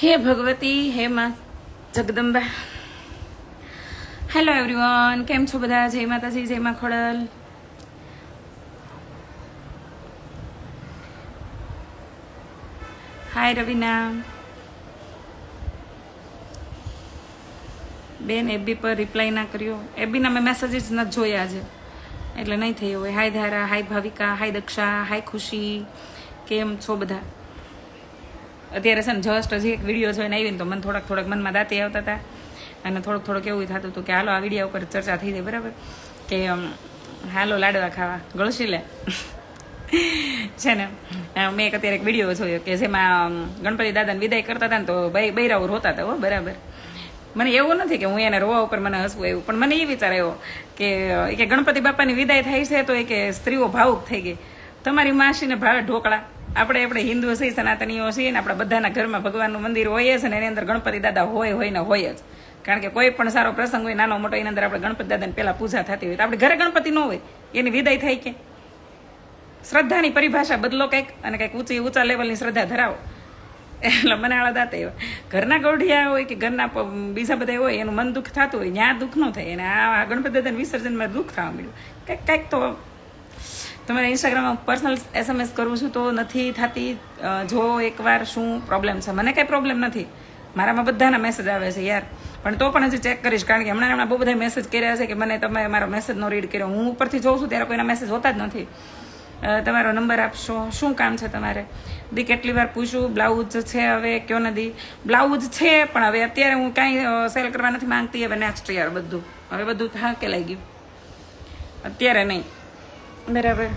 હે ભગવતી, હે માં જગદંબા. હેલો એવરીવન, કેમ છો બધા? જય માતાજી, જય માં ખોડલ. હાય રવિના બેન. એબી પર રિપ્લાય ના કર્યો. એબીના મેં મેસેજીસ નથી જોયા છે એટલે નહીં થયું હોય. હાય ધારા, હાય ભાવિકા, હાય દક્ષા, હાય ખુશી. કેમ છો બધા? અત્યારે છે ને જસ્ટ હજી એક વિડીયો જોઈને આવીને તો મને થોડાક મનમાં દાંતી આવતા હતા અને થોડુંક એવું થતું હતું કે હાલો આ વિડીયો ઉપર ચર્ચા થઈ જાય, બરાબર? કે હાલો લાડવા ખાવા ગળશી લે છે ને. મેં એક અત્યારે એક વિડીયો જોયો કે જેમાં ગણપતિ દાદાને વિદાય કરતા હતા ને તો બૈરાઓ રોતા હતા. હો, બરાબર. મને એવું નથી કે હું એને રોવા ઉપર મને હસવું આવ્યું, પણ મને એ વિચાર આવ્યો કે ગણપતિ બાપાની વિદાય થાય છે તો એ કે સ્ત્રીઓ ભાવુક થઈ ગઈ. તમારી માસીને ભાવે ઢોકળા. આપણે હિન્દુ છીએ, સનાતનીઓ છીએ ને આપણા બધાના ઘરમાં ભગવાનનું મંદિર હોય છે ને એની અંદર ગણપતિ દાદા હોય ને હોય જ. કારણ કે કોઈ પણ સારો પ્રસંગ હોય નાનો મોટો એની અંદર આપણે ગણપતિ દાદાને પહેલાં પૂજા થતી હોય. તો આપણે ઘરે ગણપતિ ન હોય એની વિદાય થાય કે? શ્રદ્ધાની પરિભાષા બદલો કંઈક અને કંઈક ઊંચા લેવલની શ્રદ્ધા ધરાવો. એટલે મને આળા દાતા એવા ઘરના ગૌઢિયા હોય કે ઘરના બીજા બધા હોય એનું મન દુઃખ થતું હોય, ત્યાં દુઃખ ન થાય. અને આ ગણપતિ દાદાના વિસર્જનમાં દુઃખ થવા મળ્યું. કંઈક તો તમારે ઇન્સ્ટાગ્રામમાં પર્સનલ SMS કરું છું તો નથી થતી. જો એકવાર શું પ્રોબ્લેમ છે? મને કાંઈ પ્રોબ્લેમ નથી, મારામાં બધાના મેસેજ આવે છે યાર. પણ તો પણ હજી ચેક કરીશ, કારણ કે હમણાં બહુ બધા મેસેજ કર્યા છે કે મને તમે મારો મેસેજ નો રીડ કર્યો. હું ઉપરથી જોઉં છું ત્યારે કોઈના મેસેજ હોતા જ નથી. તમારો નંબર આપશો? શું કામ છે તમારે? દી કેટલી વાર પૂછું. બ્લાઉઝ છે હવે કયો નથી? બ્લાઉઝ છે પણ હવે અત્યારે હું કાંઈ સેલ કરવા નથી માંગતી. હવે નેક્સ્ટ યર બધું હા કે લાગી ગયું, અત્યારે નહીં, બરાબર.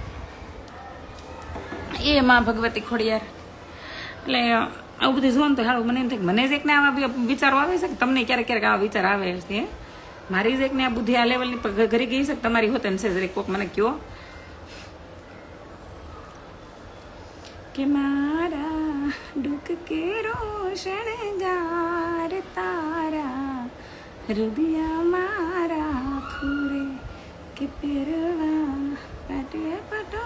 એ માં ભગવતી ખોડિયાર. એટલે આવું બધું જોવાનું તો હારું મને એમ થાય મને જ એકને આવા વિચારો આવે છે કે તમને ક્યારેક આવા વિચાર આવે છે. મારી જ એકને આ બુદ્ધિ આ લેવલની ઘરી ગઈ છે કે તમારી હોતે છે જરીક કોક મને કયો કે મારા દુઃખ કે રોશન ગાર તારા હૃદયા મારા ખુરે કે પહેરવા પાટે પટો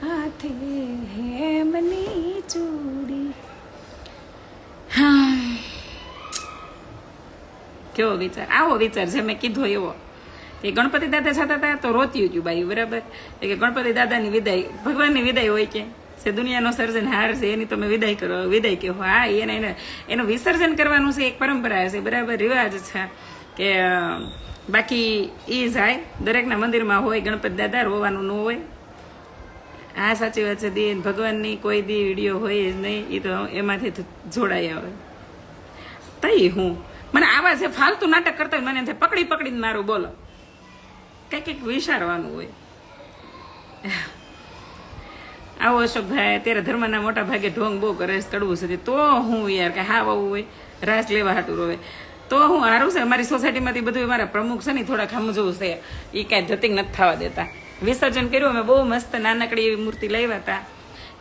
હાથે હેમની ચૂડી. હા, કેવો વિચાર? આવો વિચાર છે મેં કીધો એવો કે ગણપતિ દાદા છતાં હતા તો રોતી ગયું બાયું, બરાબર? કે ગણપતિ દાદાની વિદાય ભગવાનની વિદાય હોય કે જે દુનિયાનો સર્જનહાર છે એની તમે વિદાય કરો, વિદાય કહો. હા, એનું વિસર્જન કરવાનું છે, એક પરંપરા છે, બરાબર, રિવાજ છે. કે બાકી એ જાય દરેકના મંદિરમાં હોય ગણપતિ દાદા, રોવાનું ન હોય. હા, સાચી વાત છે. દી ભગવાનની કોઈ દી વિડીયો હોય જ નહીં, એ તો એમાંથી જોડાઈ આવે. તઈ હું મને આવા જે ફાલતુ નાટક કરતા હોય મને એમ થાય પકડીને મારું, બોલો, કંઈક વિચારવાનું હોય. આવો અશોકભાઈ અત્યારે ધર્મના મોટા ભાગે ઢોંગ બહુ કરે છે, કડવું છે. તો હું યાર કે હા આવું હોય રાસ લેવા હાટું રોવે તો હું સારું છે. અમારી સોસાયટીમાંથી બધું મારા પ્રમુખ છે ને થોડાક સમજવું છે, એ કાંઈ ધતિંગ નથી થવા દેતા. વિસર્જન કર્યું અમે બહુ મસ્ત નાનકડી એવી મૂર્તિ લાવ્યા હતા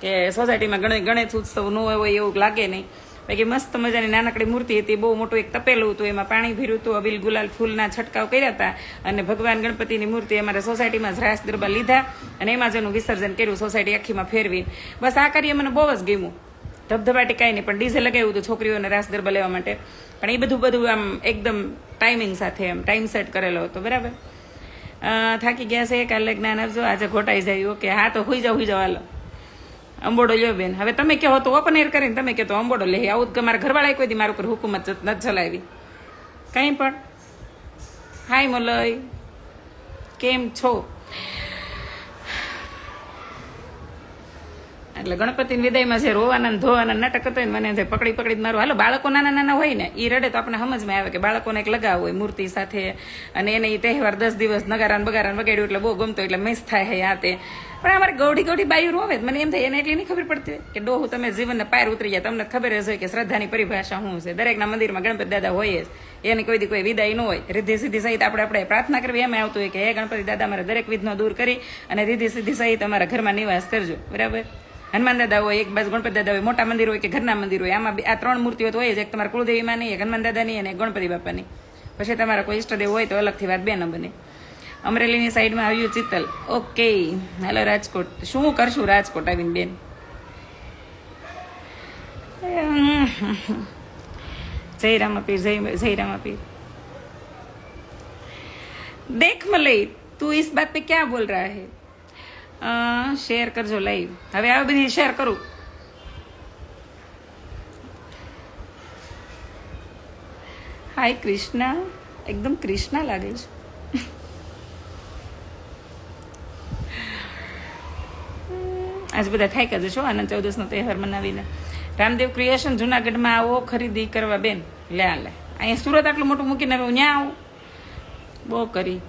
કે સોસાયટીમાં ગણેશ ઉત્સવ ન હોય એવું લાગે નહીં. બાકી મસ્ત મજાની નાનકડી મૂર્તિ હતી, બહુ મોટું એક તપેલું હતું, એમાં પાણી ભર્યું હતું, અબીલ ગુલાલ ફૂલના છંટકાવ કર્યા હતા અને ભગવાન ગણપતિની મૂર્તિ અમારે સોસાયટીમાં જ રાસ ગરબા લીધા અને એમાં જ એનું વિસર્જન કર્યું, સોસાયટી આખીમાં ફેરવી. બસ આ કાર્ય મને બહુ જ ગમ્યું. ધબધબાટી કાંઈ નહીં, પણ ડીઝે લગાવ્યું હતું છોકરીઓને રાસ ગરબા લેવા માટે. પણ એ બધું આમ એકદમ ટાઈમિંગ સાથે એમ ટાઈમ સેટ કરેલો હતો, બરાબર. થાકી ગયા છે, કાલે જ્ઞાન આપજો, આજે ઘોટાઈ જાય. ઓકે, હા તો હુઈ જાઓ હાલો. અંબોડો લ્યો બેન. હવે તમે કહો તો ઓપન એર કરીને તમે કહો તો અંબોડો લે. આવું કે મારા ઘરવાળાએ કોઈ દી મારા ઉપર હુકુમત નથી ચલાવી કંઈ પણ. હાય મલય, કેમ છો? એટલે ગણપતિની વિદાયમાં છે રોવાના ધોવાના નાટક હતો ને મને પકડી મારું. હાલો, બાળકો નાના હોય ને એ રડે તો આપણે સમજમાં આવે કે બાળકોને એક લગાવ હોય મૂર્તિ સાથે અને એને એ તહેવાર 10 દિવસ નગારાન બગારાન વગાડ્યું એટલે બહુ ગમતો એટલે મિસ થાય હે આ તે. પણ અમારે ગૌઢી બાયું રોવે મને એમ થાય એને એટલી નહીં ખબર પડતી હોય કે ડોહું તમે જીવનને પાર ઉતરી જાય. તમને ખબર જ હોય કે શ્રદ્ધાની પરિભાષા શું છે. દરેકના મંદિરમાં ગણપતિ દાદા હોય જ, એની કોઈ દી કોઈ વિદાય ન હોય. રીધિ સિદ્ધિ સહિત આપણે પ્રાર્થના કરવી એમાં આવતું હોય કે હે ગણપતિ દાદા અમારે દરેક વિઘ્નો દૂર કરી અને રીધિ સિદ્ધિ સહિત અમારા ઘરમાં નિવાસ કરજો, બરાબર. હનુમાન દાદા હોય, એક બાજુ ગણપતિ દાદા હોય, મોટા મંદિર હોય કે ઘરના મંદિર હોય. આમાં આ 3 મૂર્તિઓ તો હોય જ, એક તમારા કુળદેવીમાં નહીં, એક હનુમાન દાદાની અને ગણપતિ બાપાની. પછી તમારા કોઈ ઈષ્ટદેવ હોય તો અલગથી વાત બે ન બને. અમરેલીની સાઈડમાં આવ્યું ચિત્તલ. Okay, hello Rajkot. શું કરશું રાજકોટ આવીને બેન? जय रामापीर, जय रामापीर। देख मलई, तू इस बात पे क्या बोल रहा है? शेयर करजो लाइव। હવે આ બધી શેર કરું। હાય કૃષ્ણા, એકદમ કૃષ્ણા લાગે છે। આજ બધા થાક્યા જશો આનંદ ચૌદસનો તહેવાર મનાવીને। રામદેવ ક્રિએશન જુનાગઢમાં આવો ખરીદી કરવા બેન। લે અહીંયા સુરત આટલું મોટું મૂકીને હવે ત્યાં આવું, બહુ કરી।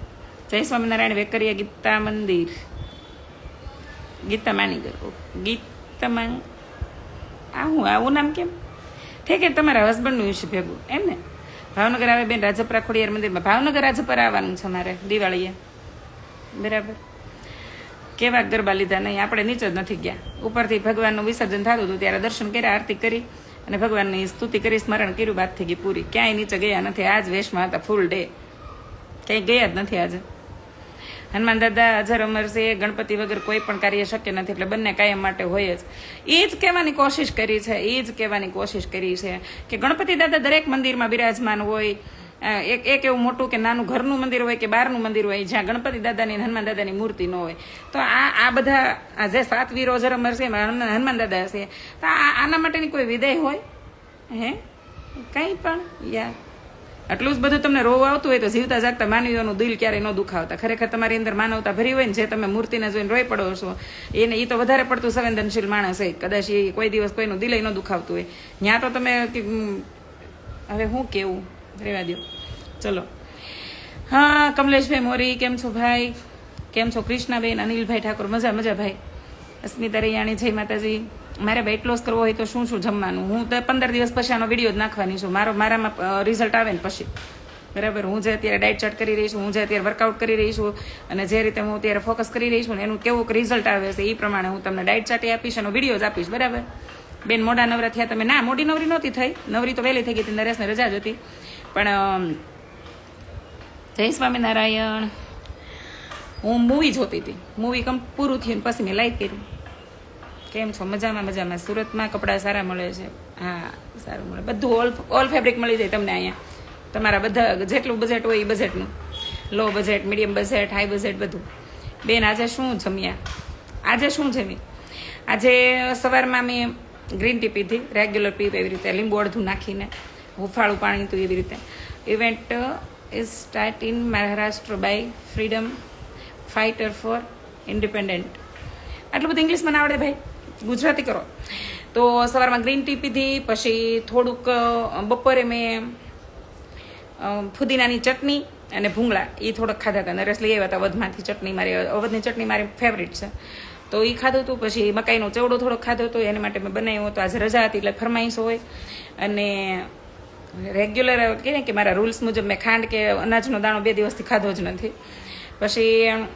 જય સ્વામિનારાયણ, વેકરિયા ગીતા મંદિર, ગીતા માની ગીતામાં આ હું આવું નામ કેમ? ઠીક છે, તમારા હસબન્ડનું વિશે ભેગું એમ ને? ભાવનગર આવે બેન, રાજપરા ખોડિયાર મંદિરમાં। ભાવનગર રાજપરા આવવાનું છે મારે દિવાળીએ, બરાબર। કેવા ગરબા લીધા નહીં, આપણે નીચે જ નથી ગયા। ઉપરથી ભગવાનનું વિસર્જન થતું હતું ત્યારે દર્શન કર્યા, આરતી કરી અને ભગવાનની સ્તુતિ કરી, સ્મરણ કર્યું, વાત થઈ ગઈ પૂરી। ક્યાંય નીચે ગયા નથી, આજ વેશમાં હતા ફૂલ ડે, ક્યાંય ગયા જ નથી આજે। હનુમાન દાદા અજર અમર છે, ગણપતિ વગર કોઈ પણ કાર્ય શક્ય નથી, એટલે બંને કાયમ માટે હોય જ। એ જ કહેવાની કોશિશ કરી છે, એ જ કહેવાની કોશિશ કરી છે કે ગણપતિ દાદા દરેક મંદિરમાં બિરાજમાન હોય। એક એવું મોટું કે નાનું ઘરનું મંદિર હોય કે બહારનું મંદિર હોય જ્યાં ગણપતિ દાદાની હનુમાન દાદાની મૂર્તિ ન હોય, તો આ બધા જે 7 વીરો અજર અમર છે હનુમાન દાદા છે, તો આના માટેની કોઈ વિદાય હોય? હે કંઈ પણ યાર, આટલું જ બધું તમને રોવ આવતું હોય તો જીવતા જાગતા માનવીઓનું દિલ ક્યારેય ન દુખાવતા। ખરેખર તમારી અંદર માનવતા ભરી હોય ને, જે તમે મૂર્તિને જોઈને રોઈ પડો છો, એ તો વધારે પડતું સંવેદનશીલ માણસ હોય, કદાચ એ કોઈ દિવસ કોઈનું દિલ ન દુખાવતું હોય। ત્યાં તો તમે હવે શું કેવું, રેવા દો, ચલો। હા કમલેશભાઈ મોરી, કેમ છો ભાઈ? કેમ છો કૃષ્ણાબેન? અનિલભાઈ ઠાકોર, મજા મજા ભાઈ। અસ્મિતા રૈયાણી, જય માતાજી। મારે વેઇટ લોસ કરવો હોય તો શું શું જમવાનું? હું તો 15 દિવસ પછી આનો વિડીયો જ નાખવાની છું, મારામાં રિઝલ્ટ આવે ને પછી, બરાબર। હું જે અત્યારે ડાયટ ચાર્ટ કરી રહી છું, હું જે અત્યારે વર્કઆઉટ કરી રહી છું, અને જે રીતે હું અત્યારે ફોકસ કરી રહી છું ને એનું કેવું રિઝલ્ટ આવે છે એ પ્રમાણે હું તમને ડાયટ ચાર્ટ આપીશ અને વિડીયો જ આપીશ, બરાબર। બેન મોડા નવરા થયા તમે? ના, મોડી નવરી નહોતી થઈ, નવરી તો વહેલી થઈ ગઈ હતી, નરેશને રજા જ હતી, પણ જય સ્વામિનારાયણ। હું મૂવી જોતી હતી, મૂવી પૂરું થયું પછી મેં લાઈક કર્યું। કેમ છો? મજામાં મજામાં। સુરતમાં કપડાં સારા મળે છે? હા સારું મળે, બધું ઓલ ફેબ્રિક મળી જાય તમને અહીંયા। તમારા બધા જેટલું બજેટ હોય એ બજેટનું, low budget, medium budget, high budget બધું। બેન આજે શું જમ્યા? આજે શું જમી? આજે સવારમાં મેં ગ્રીન ટી પીધી, રેગ્યુલર પીવ એવી રીતે, લીંબુ અડધું નાખીને, હુંફાળું પાણી હતું એવી રીતે। Event is start in Maharashtra by freedom fighter for independent. આટલું બધું ઇંગ્લિશમાં ના આવડે ભાઈ, ગુજરાતી કરો। તો સવારમાં ગ્રીન ટી પીધી, પછી થોડુંક બપોરે મેં ફુદીનાની ચટણી અને ભૂંગળા એ થોડોક ખાધા હતા, નરેશ લઈ આવ્યા હતા વધમાંથી ચટણી, મારી અવધની ચટણી મારી ફેવરિટ છે, તો એ ખાધું હતું। પછી મકાઈનો ચેવડો થોડોક ખાધો હતો, એના માટે મેં બનાવ્યો હતો, આજે રજા હતી એટલે ફરમાઈશ હોય, અને રેગ્યુલર કહે કે મારા રૂલ્સ મુજબ મેં ખાંડ કે અનાજનો દાણો 2 દિવસથી ખાધો જ નથી। પછી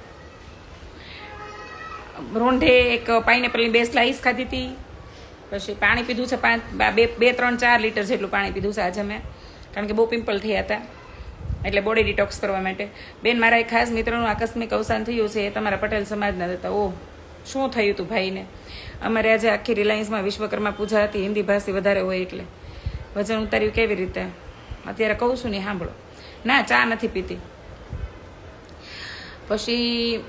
રોંઢે એક પાઇનેપલની 2 સ્લાઈસ ખાધી હતી, પછી પાણી પીધું છે 2-3-4 લીટર જેટલું પાણી પીધું છે આજે મેં, કારણ કે બહુ પિમ્પલ થયા હતા એટલે બોડી ડિટોક્સ કરવા માટે। બેન મારા એક ખાસ મિત્રનું આકસ્મિક અવસાન થયું છે, એ તમારા પટેલ સમાજના હતા। ઓહ, શું થયું હતું ભાઈને? અમારે આજે આખી રિલાયન્સમાં વિશ્વકર્મા પૂજા હતી, હિન્દી ભાષી વધારે હોય એટલે વજન ઉતાર્યું કેવી રીતે? અત્યારે કહું છું ને, સાંભળો। ના, ચા નથી પીતી। પછી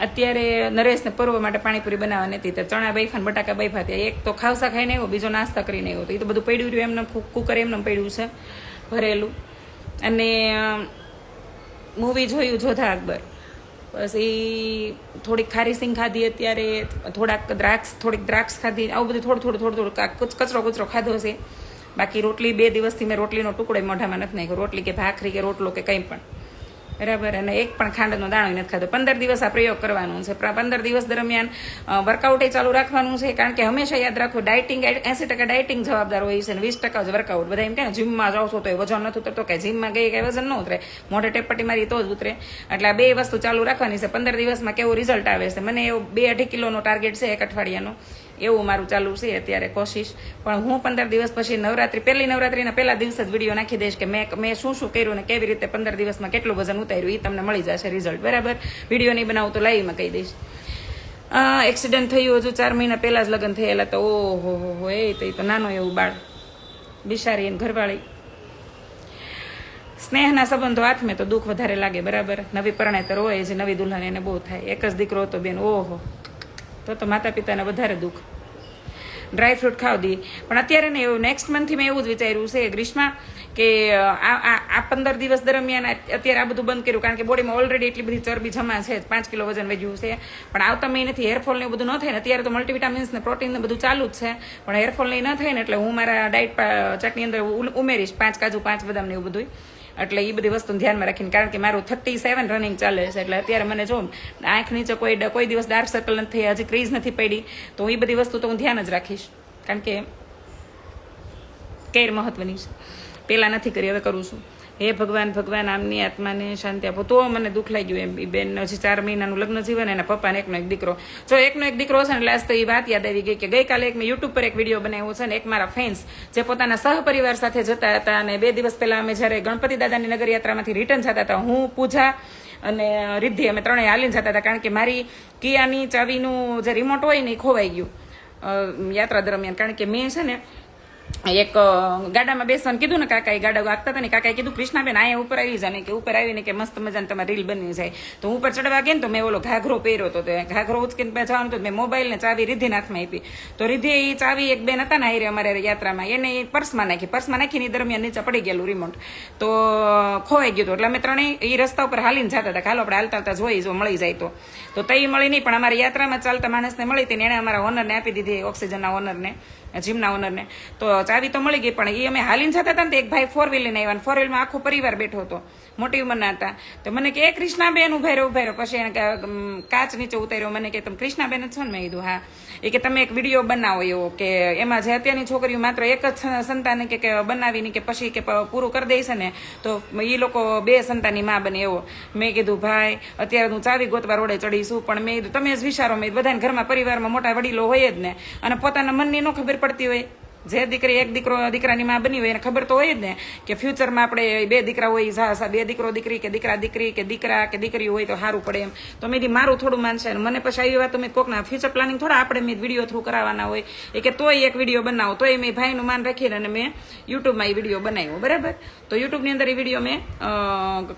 અત્યારે નરેશને પર્વ માટે પાણીપુરી બનાવવાની હતી, તો ચણા બૈફા ને બટાકા બૈફા હતા, એક તો ખાવસા ખાઈને આવ્યો, બીજો નાસ્તા કરીને આવ્યો, તો એ તો બધું પડ્યું રહ્યું એમને, કુકર એમને પડ્યું છે ભરેલું। અને મૂવી જોયું જોધા અકબર, પછી થોડીક ખારી સિંગ ખાધી, અત્યારે થોડીક દ્રાક્ષ ખાધી, આવું બધું થોડું કચરો ખાધો છે। બાકી રોટલી 2 દિવસથી મેં રોટલીનો ટુકડો મોઢામાં નથી નાખ્યો, રોટલી કે ભાખરી કે રોટલો કે કંઈ પણ, બરાબર। અને એક પણ ખાંડનો દાણો નથી ખાધો। 15 દિવસ આ પ્રયોગ કરવાનો છે, 15 દિવસ દરમિયાન વર્કઆઉટ ચાલુ રાખવાનું છે, કારણ કે હંમેશા યાદ રાખો ડાયટિંગ 80% ડાયટિંગ જવાબદાર હોય છે અને 20% જ વર્કઆઉટ। બધા એમ કે જીમમાં જાઓ છો તો એ વજન નથી ઉતરતો, કે જીમમાં ગઈ કે વજન ન ઉતરે, મોઢે ટેપપટ્ટી મારી તો જ ઉતરે, એટલે આ 2 વસ્તુ ચાલુ રાખવાની છે। 15 દિવસમાં કેવું રિઝલ્ટ આવે છે? મને એવો 2-2.5 કિલોનો ટાર્ગેટ છે 1 અઠવાડિયાનો, એવું મારું ચાલુ છે અત્યારે કોશિશ। પણ હું 15 દિવસ પછી પહેલી નવરાત્રીના પહેલા દિવસે જ વિડીયો નાખી દઈશ કે મેં શું કર્યું ને કેવી રીતે 15 દિવસમાં કેટલું વજન ઉતાર્યું, એ તમને મળી જશે રિઝલ્ટ, બરાબર। વિડીયો નહીં બનાવું તો લાઈવમાં કહી દઈશ। એક્સિડન્ટ થયું હજુ 4 મહિના પહેલા જ લગ્ન થયેલા, તો ઓહો હો, એ તો નાનો એવું બાળ બિચારી એને ઘરવાળી. સ્નેહના સંબંધો હાથમે તો દુઃખ વધારે લાગે, બરાબર. નવી પરણેતર હોય જે નવી દુલ્હન એને બહુ થાય. એક જ દીકરો હતો બેન, ઓહો, તો માતા પિતાને વધારે દુઃખ. ડ્રાય ફ્રૂટ ખાવ દી, પણ અત્યારે ને એવું નેક્સ્ટ મંથથી મેં એવું જ વિચાર્યું છે ગ્રીષ્મા કે આ 15 દિવસ દરમિયાન અત્યારે આ બધું બંધ કર્યું, કારણ કે બોડીમાં ઓલરેડી એટલી બધી ચરબી જમા છે, 5 કિલો વજન વધ્યું છે. પણ આવતા મહિનેથી હેરફોલ ને એવું બધું ન થાય ને, અત્યારે તો મલ્ટીવિટામિન્સ ને પ્રોટીન ને બધું ચાલુ જ છે, પણ હેરફોલ ને ન થાય ને, એટલે હું મારા ડાયટ ચાર્ટની અંદર ઉમેરીશ 5 કાજુ 5 બદામ ને એવું બધું. એટલે એ બધી વસ્તુ ધ્યાનમાં રાખીને, કારણ કે મારું 37 રનિંગ ચાલે છે, એટલે અત્યારે મને જો આંખ નીચે કોઈ દિવસ ડાર્ક સર્કલ નથી થઈ, હજી ક્રીઝ નથી પડી, તો એ બધી વસ્તુ તો હું ધ્યાન જ રાખીશ, કારણ કે કેર મહત્વની છે. પહેલાં નથી કરી, હવે કરું છું. હે ભગવાન, ભગવાન આમની આત્માને શાંતિ આપો. તો મને દુઃખ લાગ્યું એમ. એ બેન હજી 4 મહિનાનું લગ્ન જીવન, એના પપ્પાને એકનો એક દીકરો. જો એકનો એક દીકરો હશે ને, એટલે આજ તો એ વાત યાદ આવી ગઈ કે ગઈકાલે એક મેં યુટ્યુબ પર એક વિડીયો બનાવ્યો છે ને, એક મારા ફેન્સ જે પોતાના સહપરિવાર સાથે જતા હતા, અને 2 દિવસ પહેલા અમે જ્યારે ગણપતિ દાદાની નગરયાત્રામાંથી રિટર્ન જતા હતા, હું, પૂજા અને રિદ્ધિ, અમે ત્રણેય હાલીને જતા હતા, કારણ કે મારી કિયાની ચાવીનું જે રિમોટ હોય ને એ ખોવાઈ ગયું યાત્રા દરમિયાન. કારણ કે મેં છે ને એક ગાડામાં બેસવાનું કીધું ને, કાકા એ ગાડા આગતા હતા ને, કાકાએ કીધું કૃષ્ણાબેન અહીંયા ઉપર આવી જાય, કે ઉપર આવીને કે મસ્ત મજાને તમારી રીલ બની જાય. તો હું ઉપર ચડવા ગઈ ને, તો મેં ઓલો ઘાઘરો પહેર્યો હતો, ઘાઘરો ઉચકીને જવાનું હતું, મેં મોબાઈલ ને ચાવી રિદ્ધિ હાથમાં આપી. તો રિદ્ધિ એ ચાવી એક બેન હતા ને હારે અમારે યાત્રામાં, એને પર્સમાં નાખીને દરમિયાન નીચે પડી ગયેલું રિમોટ, તો ખોવાઈ ગયું હતું. એટલે અમે ત્રણેય એ રસ્તા ઉપર હાલીને જતા હતા, હાલો આપણે હાલતા જોઈ જો મળી જાય તો તઈ મળી નહીં, પણ અમારી યાત્રામાં ચાલતા માણસને મળી હતી ને, એને અમારા ઓનરને આપી દીધી, ઓક્સિજનના ઓનરને, જીમના ઓનરને. તો ચાવી તો મળી ગઈ, પણ એ અમે હાલીને જતા હતા ને, તો એક ભાઈ 4 વ્હીલ લઈને આવ્યા, 4 વ્હીલમાં આખો પરિવાર બેઠો હતો, મોટી ઉંમરના હતા. તો મને કે કૃષ્ણાબેન ઉભા રહ્યો. પછી એને કાચ નીચે ઉતાર્યો, મને કે તમે કૃષ્ણાબેન જ છો ને? મેં કીધું હા. એ કે તમે એક વિડીયો બનાવો એવો, કે એમાં જે અત્યારની છોકરીઓ માત્ર એક જ સંતાન કે બનાવીને કે પછી કે પૂરું કરી દે છે ને, તો એ લોકો 2 સંતાનની માં બને એવો. મેં કીધું ભાઈ અત્યારે હું ચાવી ગોતવા રોડે ચડીશું, પણ મેં કીધું તમે જ વિચારો, મેં બધાને ઘરમાં પરિવારમાં મોટા વડીલો હોય જ ને, અને પોતાના મનની ન ખબર પડતી હોય. જે દીકરી એક દીકરાની માં બની હોય એને ખબર તો હોય જ ને કે ફ્યુચરમાં આપણે 2 દીકરા હોય, 2 દીકરો દીકરી કે દીકરી કે દીકરા કે દીકરી હોય તો સારું પડે એમ. તો મેં મારું થોડું માનશે, અને મને પછી આવી વાત તો મેં કોકના ફ્યુચર પ્લાનિંગ થોડા આપણે મેં વિડીયો થ્રુ કરાવવાના હોય, એ કે તોય એક વિડીયો બનાવો, તોય મેં ભાઈનું માન રાખીને અને મેં યુટ્યુબમાં એ વિડીયો બનાવ્યો, બરાબર. તો યુટ્યુબની અંદર એ વિડીયો મેં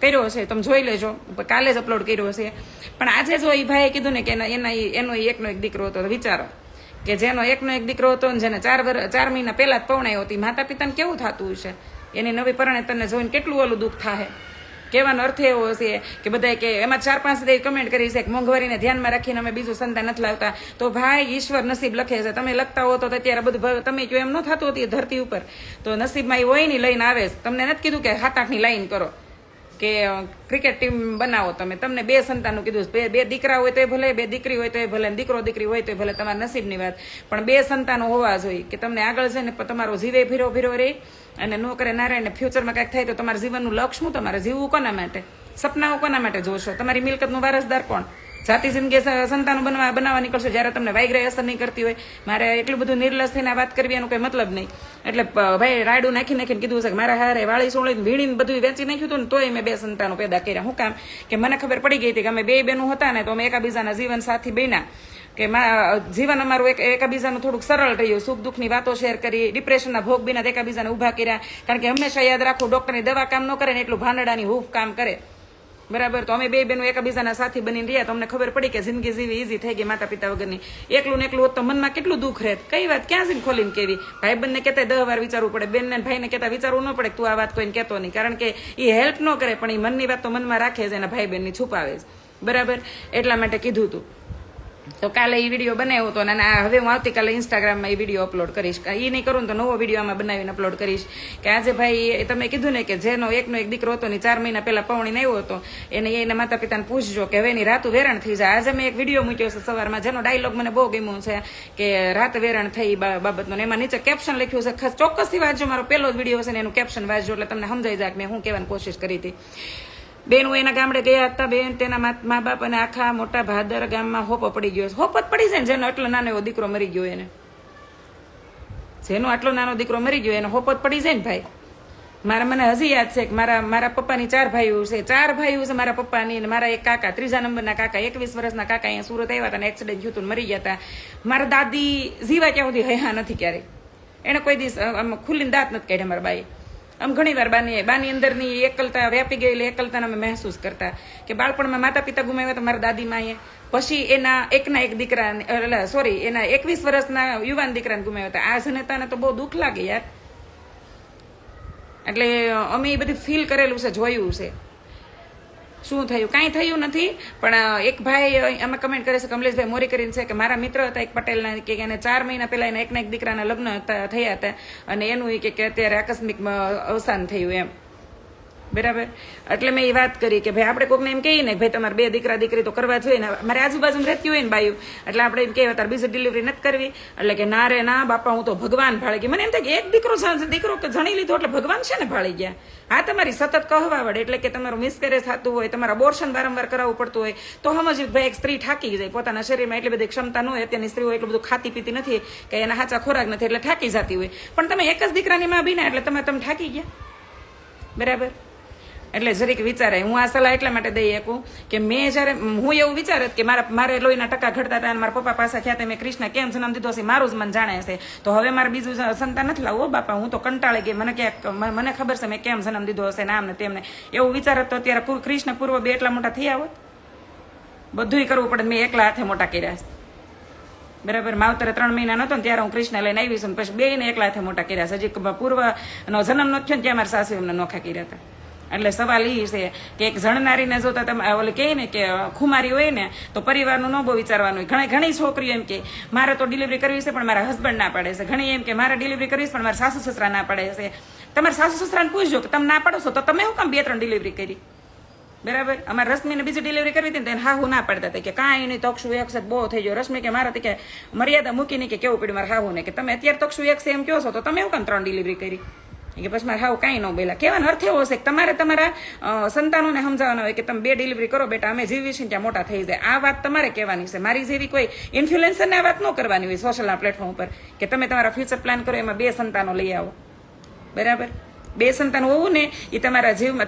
કર્યો હશે, તમે જોઈ લેજો, કાલે જ અપલોડ કર્યો હશે. પણ આજે જો એ ભાઈએ કીધું ને કે એનો એકનો એક દીકરો હતો, વિચારો કે જેનો એકનો એક દીકરો હતો ને જેને 4 મહિના પહેલા જ પવણાયો હતી, માતા પિતાને કેવું થતું હશે? એની નવી પરણેતરને જોઈને કેટલું ઓલું દુઃખ થાય. કહેવાનો અર્થ એવો હશે કે બધા કે એમાં 4-5 દે કમેન્ટ કરી છે કે મોંઘવારીને ધ્યાનમાં રાખીને અમે બીજું સંતાન નથી લાવતા. તો ભાઈ ઈશ્વર નસીબ લખે છે, તમે લખતા હો તો અત્યારે બધું તમે કહો એમ ન થતું હતી ધરતી ઉપર, તો નસીબમાં એ હોય ની લઈને આવે. તમને નથી કીધું કે 7-8ની લાઈન કરો કે ક્રિકેટ ટીમ બનાવો, તમને 2 સંતાનનું કીધું, 2 દીકરા હોય તો ભલે, 2 દીકરી હોય તો ભલે, દીકરો દીકરી હોય તો ભલે, તમારા નસીબની વાત, પણ 2 સંતાનો હોવા જોઈએ કે તમને આગળ છે ને તમારો જીવે ભીરો રહે, અને નો કરે ના રહે, ને ફ્યુચરમાં કંઈક થાય તો તમારા જીવનનું લક્ષ્ય શું? તમારે જીવવું કોના માટે? સપનાઓ કોના માટે જોશો? તમારી મિલકતનું વારસદાર કોણ? જાતિ જિંદગી સંતાનો બનાવવા નીકળશો જ્યારે તમને વાયગ્રહ અસર નહીં કરતી હોય. મારે એટલું બધું નિર્લસ થઈને વાત કરવી એનો કોઈ મતલબ નહીં. એટલે ભાઈ રાયડું નાખીને કીધું છે કે મારા હારે વાળી સોળીને વીણીને બધું વેચી નાખ્યું હતું ને, તોય મેં 2 સંતાનો પેદા કર્યા. શું કામ? કે મને ખબર પડી ગઈ હતી કે અમે 2 બહેનો હતા ને, તો અમે એકાબીજાના જીવન સાથી બન્યા, કે જીવન અમારું એકાબીજાનું થોડુંક સરળ રહ્યું, સુખ દુઃખની વાતો શેર કરી, ડિપ્રેશનના ભોગ બિના એકાબીજાને ઊભા કર્યા. કારણ કે હંમેશા યાદ રાખવું, ડૉક્ટરની દવા કામ ન કરે ને એટલું ભાંડડાની હૂફ કામ કરે, બરાબર. તો અમે 2 બહેનો એકાબીજાના સાથી બનીને રહ્યા, તો અમને ખબર પડી કે જિંદગી જીવી ઈઝી થઈ ગઈ માતા પિતા વગરની. એકલું ને એકલું હોત તો મનમાં કેટલું દુઃખ રહેત. કઈ વાત ક્યાં જઈને ખોલીને કેવી? ભાઈ બંને કહેતા 10 વાર વિચારવું પડે, બેનને ભાઈને કહેતા વિચારવું ન પડે તું આ વાત કોઈને કહેતો નહીં, કારણ કે એ હેલ્પ ન કરે, પણ એ મનની વાત તો મનમાં રાખે છે, એના ભાઈ બહેનની છુપાવે છે, બરાબર. એટલા માટે કીધું હતું. તો કાલે એ વિડીયો બનાવ્યો હતો, અને હવે હું આવતીકાલે ઇન્સ્ટાગ્રામમાં એ વિડીયો અપલોડ કરીશ. એ નહીં કરું ને તો નવો વિડીયો આમાં બનાવીને અપલોડ કરીશ. કે આજે ભાઈ તમે કીધું ને કે જેનો એકનો એક દીકરો હતો ને 4 મહિના પહેલા પવણીને આવ્યો હતો, એના માતા પિતાને પૂછજો કે હવે એની રાતું વેરણ થઈ જાય. આજે મેં એક વિડીયો મૂક્યો છે સવારમાં, જેનો ડાયલોગ મને બહુ ગમ્યો છે કે રાત વેરણ થઈ બાબતનો. એમાં નીચે કેપ્શન લખ્યું છે, ચોક્કસથી વાંચજો, મારો પહેલો જ વિડીયો છે ને એનું કેપ્શન વાંચજો, એટલે તમને સમજાઈ જાય કે મેં હું કહેવાની કોશિશ કરી હતી. બેન એના ગામડે ગયા હતા, બેન તેના મા બાપ અને આખા મોટા ભાદર ગામમાં હોપો પડી ગયો. હોપ જ પડી જાય ને જેનો આટલો નાનો એવો દીકરો મરી ગયો, એને જેનો આટલો નાનો દીકરો મરી ગયો એને હોપ જ પડી જાય ને ભાઈ. મને હજી યાદ છે કે મારા પપ્પાની 4 ભાઈઓ છે, 4 ભાઈઓ છે મારા પપ્પાની, અને મારા એક કાકા, 3જા નંબરના કાકા, 21 વર્ષના કાકા અહીંયા સુરત આવ્યા હતા અને એક્સિડન્ટ થયું હતું મરી ગયા હતા. મારા દાદી જીવા ક્યાં સુધી હયા નથી ક્યારેય, એને કોઈ દિવસ આમ ખુલ્લીને દાંત નથી કાઢ્યા મારા બાએ. આમ ઘણી વાર બાની અંદરની એકલતા વ્યાપી ગયેલી એકલતાને અમે મહેસૂસ કરતા કે બાળપણમાં માતા પિતા ગુમાવ્યા તો મારા દાદી માએ, પછી એના એકના એક દીકરા એના 21 વર્ષના યુવાન દીકરાને ગુમાવ્યા હતા. આ જનતાને તો બહુ દુઃખ લાગે યાર. એટલે અમે એ બધું ફીલ કરેલું છે, જોયું છે શું થયું. કાંઈ થયું નથી. પણ એક ભાઈ આમાં કમેન્ટ કરે છે, કમલેશભાઈ મોરી કરીને છે કે મારા મિત્ર હતા એક પટેલના, કે એને 4 મહિના પહેલા એના એકના એક દીકરાના લગ્ન થયા હતા અને એનું કે અત્યારે આકસ્મિક અવસાન થયું એમ. બરાબર. એટલે મેં એ વાત કરી કે ભાઈ આપણે કોઈકને એમ કહીએ ને ભાઈ તમારે 2 દીકરા દીકરી તો કરવા જોઈએ ને, મારે આજુબાજુ રહેતી હોય ને બાયું, એટલે આપણે એમ કહેવાય તારે બીજી ડિલિવરી નથી કરવી. એટલે કે ના રે ના બાપા હું તો ભગવાન ભાળી ગઈ. મને એમ થાય કે એક દીકરો જણી લીધો એટલે ભગવાન છે ને ભાળી ગયા. હા તમારી સતત કહવા વડે, એટલે કે તમારું મિસકેરેજ થતું હોય, તમારા અબોર્શન વારંવાર કરાવવું પડતું હોય તો સમજ ભાઈ એક સ્ત્રી થાકી જાય. પોતાના શરીરમાં એટલી બધી ક્ષમતા ન હોય, અત્યારની સ્ત્રીઓ એટલું બધું ખાતી પીતી નથી કે એના સાચા ખોરાક નથી એટલે થાકી જતી હોય. પણ તમે એક જ દીકરાની માં બીના એટલે તમે થાકી ગયા. બરાબર. એટલે જરીક વિચારાય. હું આ સલાહ એટલા માટે દઈ શકું કે મેં જયારે હું એવું વિચારત કે મારે લોહીના ટકા ઘટતા હતા અને મારા પપ્પા પાસે થયા મેં કૃષ્ણ કેમ જન્મ દીધો હશે મારું જ મન જાણે છે, તો હવે મારે બીજું સંતાન નથી લાવવું બાપા. હું તો કંટાળી ગઈ. મને ખબર છે મેં કેમ જન્મ દીધો હશે ને આમ ને તેમને એવું વિચારત તો અત્યારે કૃષ્ણ પૂર્વ 2 એટલા મોટા થયા હોત. બધું કરવું પડે. મેં એકલા હાથે મોટા કર્યા છે. બરાબર. માવતરે 3 મહિના નહોતો ને ત્યારે હું કૃષ્ણ લઈને આવી છું, પછી 2 ને એકલા હાથે મોટા કર્યા છે. હજી પૂર્વનો જન્મ નથી થયો ને ત્યાં મારા સાસુ એમને નોખા કર્યા હતા. એટલે સવાલ એ છે કે એક જણનારીને જોતા તમે ઓલે કહે ને કે ખુમારી હોય ને તો પરિવારનું ન બહુ વિચારવાનું હોય. ઘણી છોકરીઓ એમ કે મારે તો ડિલિવરી કરવી છે પણ મારા હસબન્ડ ના પાડે છે. ઘણી એમ કે મારે ડિલિવરી કરવી છે પણ મારા સાસુ સસરા ના પાડે છે. તમારા સાસુ સસરાને પૂછજો કે તમે ના પાડો છો તો તમે શું કામ 2-3 ડિલિવરી કરી. બરાબર. અમારે રશ્મિને બીજી ડિલિવરી કરવી હતી ને તેને હાહુ ના પાડતા હતા કે કાંઈ નહીં તક્ષુ એક છે બહુ થઈ ગયો. રશ્મિ કે મારા કે મર્યાદા મૂકીને કે કેવું પડ્યું મારા હાહુ ને કે તમે અત્યારે તક્ષુ એક છે એમ કહો છો તો તમે શું કામ 3 ડિલિવરી કરી કે પછી મારે હાવ કાંઈ ન બોલા. કહેવાનો અર્થ એવો હશે કે તમારે તમારા સંતાનોને સમજાવવાના હોય કે તમે 2 ડિલિવરી કરો બેટા, અમે જીવી છીએ ત્યાં મોટા થઈ જાય. આ વાત તમારે કહેવાની છે. મારી જેવી કોઈ ઇન્ફ્લુએન્સરને આ વાત ન કરવાની હોય સોશિયલ પ્લેટફોર્મ ઉપર કે તમે તમારા ફ્યુચર પ્લાન કરો એમાં 2 સંતાનો લઈ આવો. બરાબર. 2 સંતાન હોવું ને એ તમારા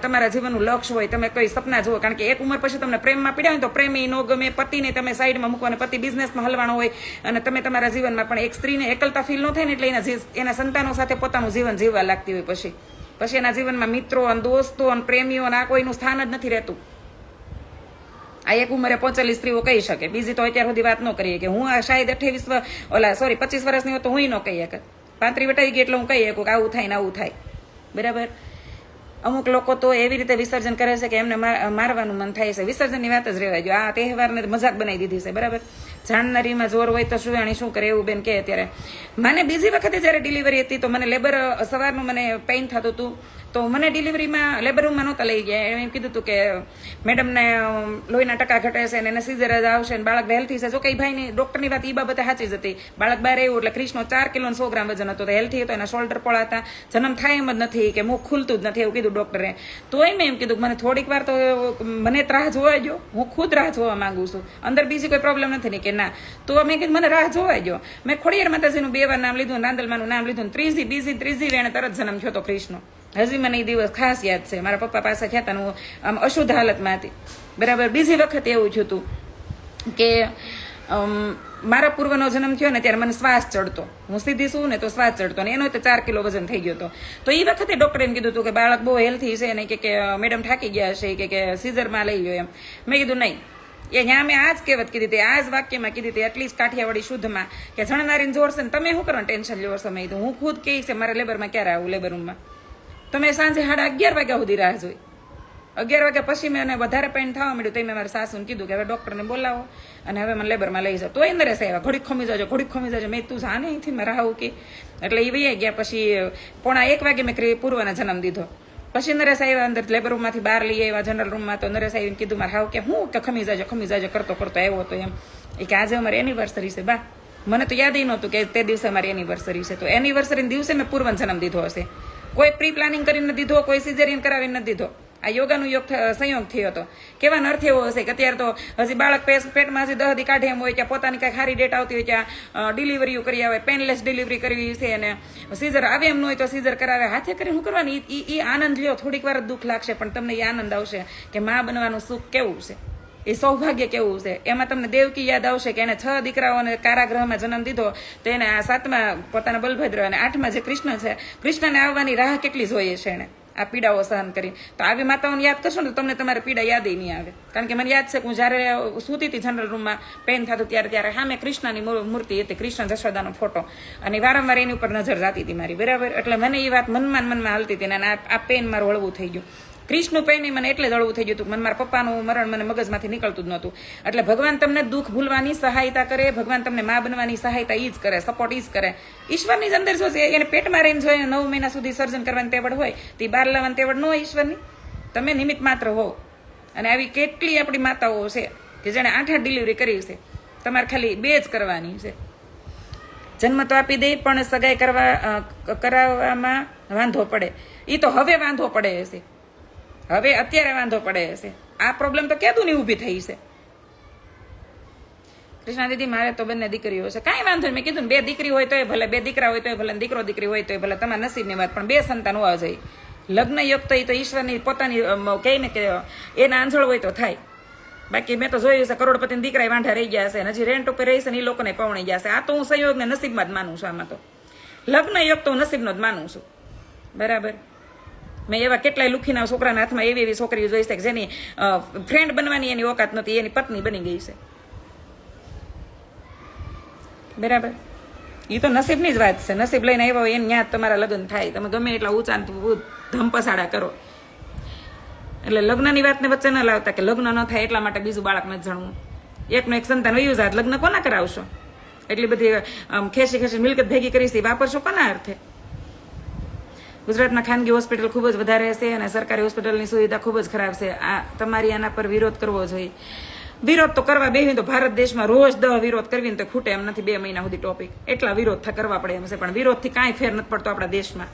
જીવનનું લક્ષ્ય હોય. તમે કોઈ સપના જુઓ, કારણ કે એક ઉંમર પછી તમને પ્રેમમાં પીડ્યા હોય તો પ્રેમ એ ન ગમે, પતિને તમે સાઈડમાં મૂકો અને પતિ બિઝનેસમાં હલવાનો હોય અને તમે તમારા જીવનમાં પણ એક સ્ત્રીને એકલતા ફીલ ન થાય ને એટલે એના સંતાનો સાથે પોતાનું જીવન જીવવા લાગતી હોય. પછી એના જીવનમાં મિત્રો અને દોસ્તો અને પ્રેમીઓ અને આ કોઈનું સ્થાન જ નથી રહેતું. આ એક ઉંમરે પહોંચેલી સ્ત્રીઓ કહી શકે. બીજી તો અત્યાર સુધી વાત ન કરીએ કે હું આ શાયદ 25 વર્ષની હોય તો હું ન કહી શકે. 35 વટાઈ ગઈ એટલે હું કહી શકું કે આવું થાય ને આવું થાય. બરાબર. અમુક લોકો તો એવી રીતે વિસર્જન કરે છે કે એમને મારવાનું મન થાય છે. વિસર્જનની વાત જ રહેવા જો. આ તહેવારને મજાક બનાવી દીધી છે. બરાબર. જાણનારીમાં જોર હોય તો શું શું કરે એવું બેન કહે. અત્યારે મને બીજી વખતે જ્યારે ડિલિવરી હતી તો મને લેબર સવારનું મને પેઇન થતું હતું તો મને ડિલિવરીમાં લેબર રૂમમાં નહોતા લઈ ગયા. એમ કીધું હતું કે મેડમને લોહીના ટકા ઘટે છે અને એને સીઝર જ આવશે ને બાળક હેલ્થી છે. જો કે ભાઈની ડૉક્ટરની વાત એ બાબતે સાચી જ હતી. બાળક બહાર આવ્યું એટલે ક્રિશનો 4 કિલો 100 ગ્રામ વજન હતો. તો હેલ્થી હતો, એના શોલ્ડર પોળા હતા, જન્મ થાય એમ જ નથી કે મુખ ખુલતું જ નથી એવું કીધું ડૉક્ટરે. તોય મેં એમ કીધું મને થોડીક વાર તો મને રાહ જોવા જો. હું ખુદ રાહ જોવા માંગુ છું. અંદર બીજી કોઈ પ્રોબ્લેમ નથી ને કે ના. તો મેં કીધું મને રાહ જોવા જો. મેં ખોડિયાર માતાજીનું 2 વાર નામ લીધું, રાંદલમાનું નામ લીધું, ત્રીજી વેણે તરત જન્મ થયો તો ક્રિશનો. હજી મને એ દિવસ ખાસ યાદ છે. મારા પપ્પા પાસે ગયા હતા હું આમ અશુદ્ધ હાલતમાં હતી. બરાબર. બીજી વખત એવું થયું હતું કે મારા પૂર્વનો જન્મ થયો ને ત્યારે મને શ્વાસ ચડતો. હું સીધી શું ને તો શ્વાસ ચડતો ને એનો તો 4 કિલો વજન થઈ ગયો હતો. તો એ વખતે ડૉક્ટરે એમ કીધું હતું કે બાળક બહુ હેલ્થી છે ને કે મેડમ થાકી ગયા છે કે સીઝરમાં લઈ લો એમ. મેં કીધું નહીં. ત્યાં મેં આ જ કહેવત કીધી હતી, આ જ વાક્યમાં કીધી હતી, એટલી જ કાઠિયાવાડી શુદ્ધમાં કે જણનારીને જોડશે ને તમે શું કરવાનું ટેન્શન લેવો સમય. તો હું ખુદ કહી છે મારે લેબરમાં ક્યારે આવું લેબર રૂમમાં. તમે સાંજે 11:30 વાગ્યા સુધી રાહ જોઈ. 11 વાગ્યા પછી મેં વધારે પેઇન થવા માંડ્યું તો મેં મારા સાસુને કીધું કે હવે ડૉક્ટરને બોલાવો અને હવે મને લેબરમાં લઈ જાઓ. તો એ નરેશ આવ્યા, ઘડીક ખમી જાજો. મેં તું જા ને અહીંથી મારા આવું કે એટલે એ વૈયા ગયા. પછી 1:45 વાગે મેં પૂર્વના જન્મ દીધો. પછી નરેશ આવ્યા અંદર લેબર રૂમમાંથી બહાર લઈ આવ્યા જનરલ રૂમમાં. તો નરેશ આવીને કીધું મારે હાવ કે હું કે ખમી જાજો કરતો આવ્યો હતો એમ. એ કે આજે અમારી એનિવર્સરી છે બા. મને તો યાદ નહોતું કે તે દિવસે અમારી એનિવર્સરી છે. તો એનિવર્સરીના દિવસે મેં પૂર્વનો જન્મ દીધો હશે. કોઈ પ્રી પ્લાનિંગ કરીને દીધો, કોઈ સિઝેરિયન કરાવીને નથી દીધો. આ યોગાનું સંયોગ થયો હતો. કહેવાનો અર્થ એવો હશે કે અત્યારે તો હજી બાળક પેટમાં હજી 10 દી કાઢે એમ હોય, ત્યાં પોતાની કાંઈ સારી ડેટ આવતી હોય, ત્યાં ડિલિવરીઓ કરી આવે, પેનલેસ ડિલિવરી કરવી છે અને સીઝર આવે એમ ન હોય તો સીઝર કરાવે. હાથે કરીને શું કરવાની એ આનંદ લ્યો. થોડીક વાર દુઃખ લાગશે પણ તમને એ આનંદ આવશે કે મા બનવાનું સુખ કેવું છે. એ સૌભાગ્ય કેવું છે. એમાં તમને દેવકી યાદ આવશે કે એને 6 દીકરાઓને કારાગૃહમાં જન્મ દીધો, તો એને આ 7મા પોતાના બલભદ્ર અને 8મા જે કૃષ્ણ છે, કૃષ્ણને આવવાની રાહ કેટલી જોઈએ છે એને આ પીડાઓ સહન કરી. તો આવી માતાઓને યાદ કરશો ને તમને તમારી પીડા યાદ નહીં આવે. કારણ કે મને યાદ છે કે હું જ્યારે સૂતી હતી જનરલ રૂમમાં પેન થતું ત્યારે સામે કૃષ્ણની મૂર્તિ હતી, કૃષ્ણ જશોદાનો ફોટો, અને વારંવાર એની ઉપર નજર જાતી હતી મારી, બરાબર. એટલે મને એ વાત મનમાં હાલતી હતી અને આ પેન મારું હળવું થઈ ગયું. કૃષ્ણનું પેન મને એટલે જ હળવું થઈ ગયું હતું, મને મારા પપ્પાનું મરણ મને મગજમાંથી નીકળતું જ નહોતું. એટલે ભગવાન તમને દુઃખ ભૂલવાની સહાયતા કરે, ભગવાન તમને મા બનવાની સહાયતા એ જ કરે, સપોર્ટ એ જ કરે. ઈશ્વરની જ અંદર શું છે, એને પેટમાં રહીને જો 9 મહિના સુધી સર્જન કરવાની તેવડ હોય તો 12 લાવવાની તેવડ ન હોય ઈશ્વરની. તમે નિમિત્ત માત્ર હો. અને આવી કેટલી આપણી માતાઓ છે કે જેણે 8 ડિલિવરી કરી છે, તમારે ખાલી 2 જ કરવાની છે. જન્મ તો આપી દે પણ સગાઈ કરાવવામાં વાંધો પડે. એ તો હવે વાંધો પડે હશે, હવે અત્યારે વાંધો પડે હશે. આ પ્રોબ્લેમ તો ક્યાંની ઊભી થઈ છે. કૃષ્ણા દીદી મારે તો બંને દીકરીઓ છે, કાંઈ વાંધો નહીં. મેં કીધું ને 2 દીકરી હોય તોય ભલે, 2 દીકરા હોય તોય ભલે, દીકરો દીકરી હોય તોય ભલે, તમારા નસીબની વાત. પણ 2 સંતાન હોવા જોઈએ. લગ્ન યોગ તો એ તો ઈશ્વરની પોતાની કહે ને કે એના આંધળ હોય તો થાય. બાકી મેં તો જોયું છે કરોડપતિના દીકરા વાંઢા રહી ગયા છે, હજી રેન્ટ ઉપર રહી છે ને એ લોકોને પવણી ગયા છે. આ તો હું સંયોગને નસીબમાં જ માનું છું. આમાં તો લગ્ન યોગ તો હું નસીબનો જ માનું છું, બરાબર. મેં એવા કેટલાય લુખીના છોકરાના હાથમાં એવી છોકરીઓ જોઈ છે કે જેની ફ્રેન્ડ બનવાની એની ઓકાત નથી, એની પત્ની બની ગઈ છે, બરાબર. એ તો નસીબની જ વાત છે. નસીબ લઈને આવ્યા હોય એને ત્યાં તમારા લગ્ન થાય, તમે ગમે એટલા ઊંચા ધમપસાડા કરો. એટલે લગ્નની વાતને વચ્ચે ન લાવતા કે લગ્ન ન થાય એટલા માટે બીજું બાળક નથી જણવું. એકનું એક સંતાન વયું જાત, લગ્ન કોના કરાવશો? એટલી બધી ખેંચી મિલકત ભેગી કરી છે, વાપરશો કોના અર્થે? ગુજરાતમાં ખાનગી હોસ્પિટલ ખૂબ જ વધારે છે અને સરકારી હોસ્પિટલની સુવિધા ખૂબ જ ખરાબ છે. આ તમારી આના પર વિરોધ કરવો જોઈએ. વિરોધ તો કરવા બેસી તો ભારત દેશમાં રોજ 10 વિરોધ કરવી ને તો ખૂટે એમ નથી. 2 મહિના સુધી ટોપિક એટલા વિરોધ કરવા પડે એમ છે, પણ વિરોધથી કાંઈ ફેર નથી પડતો આપણા દેશમાં.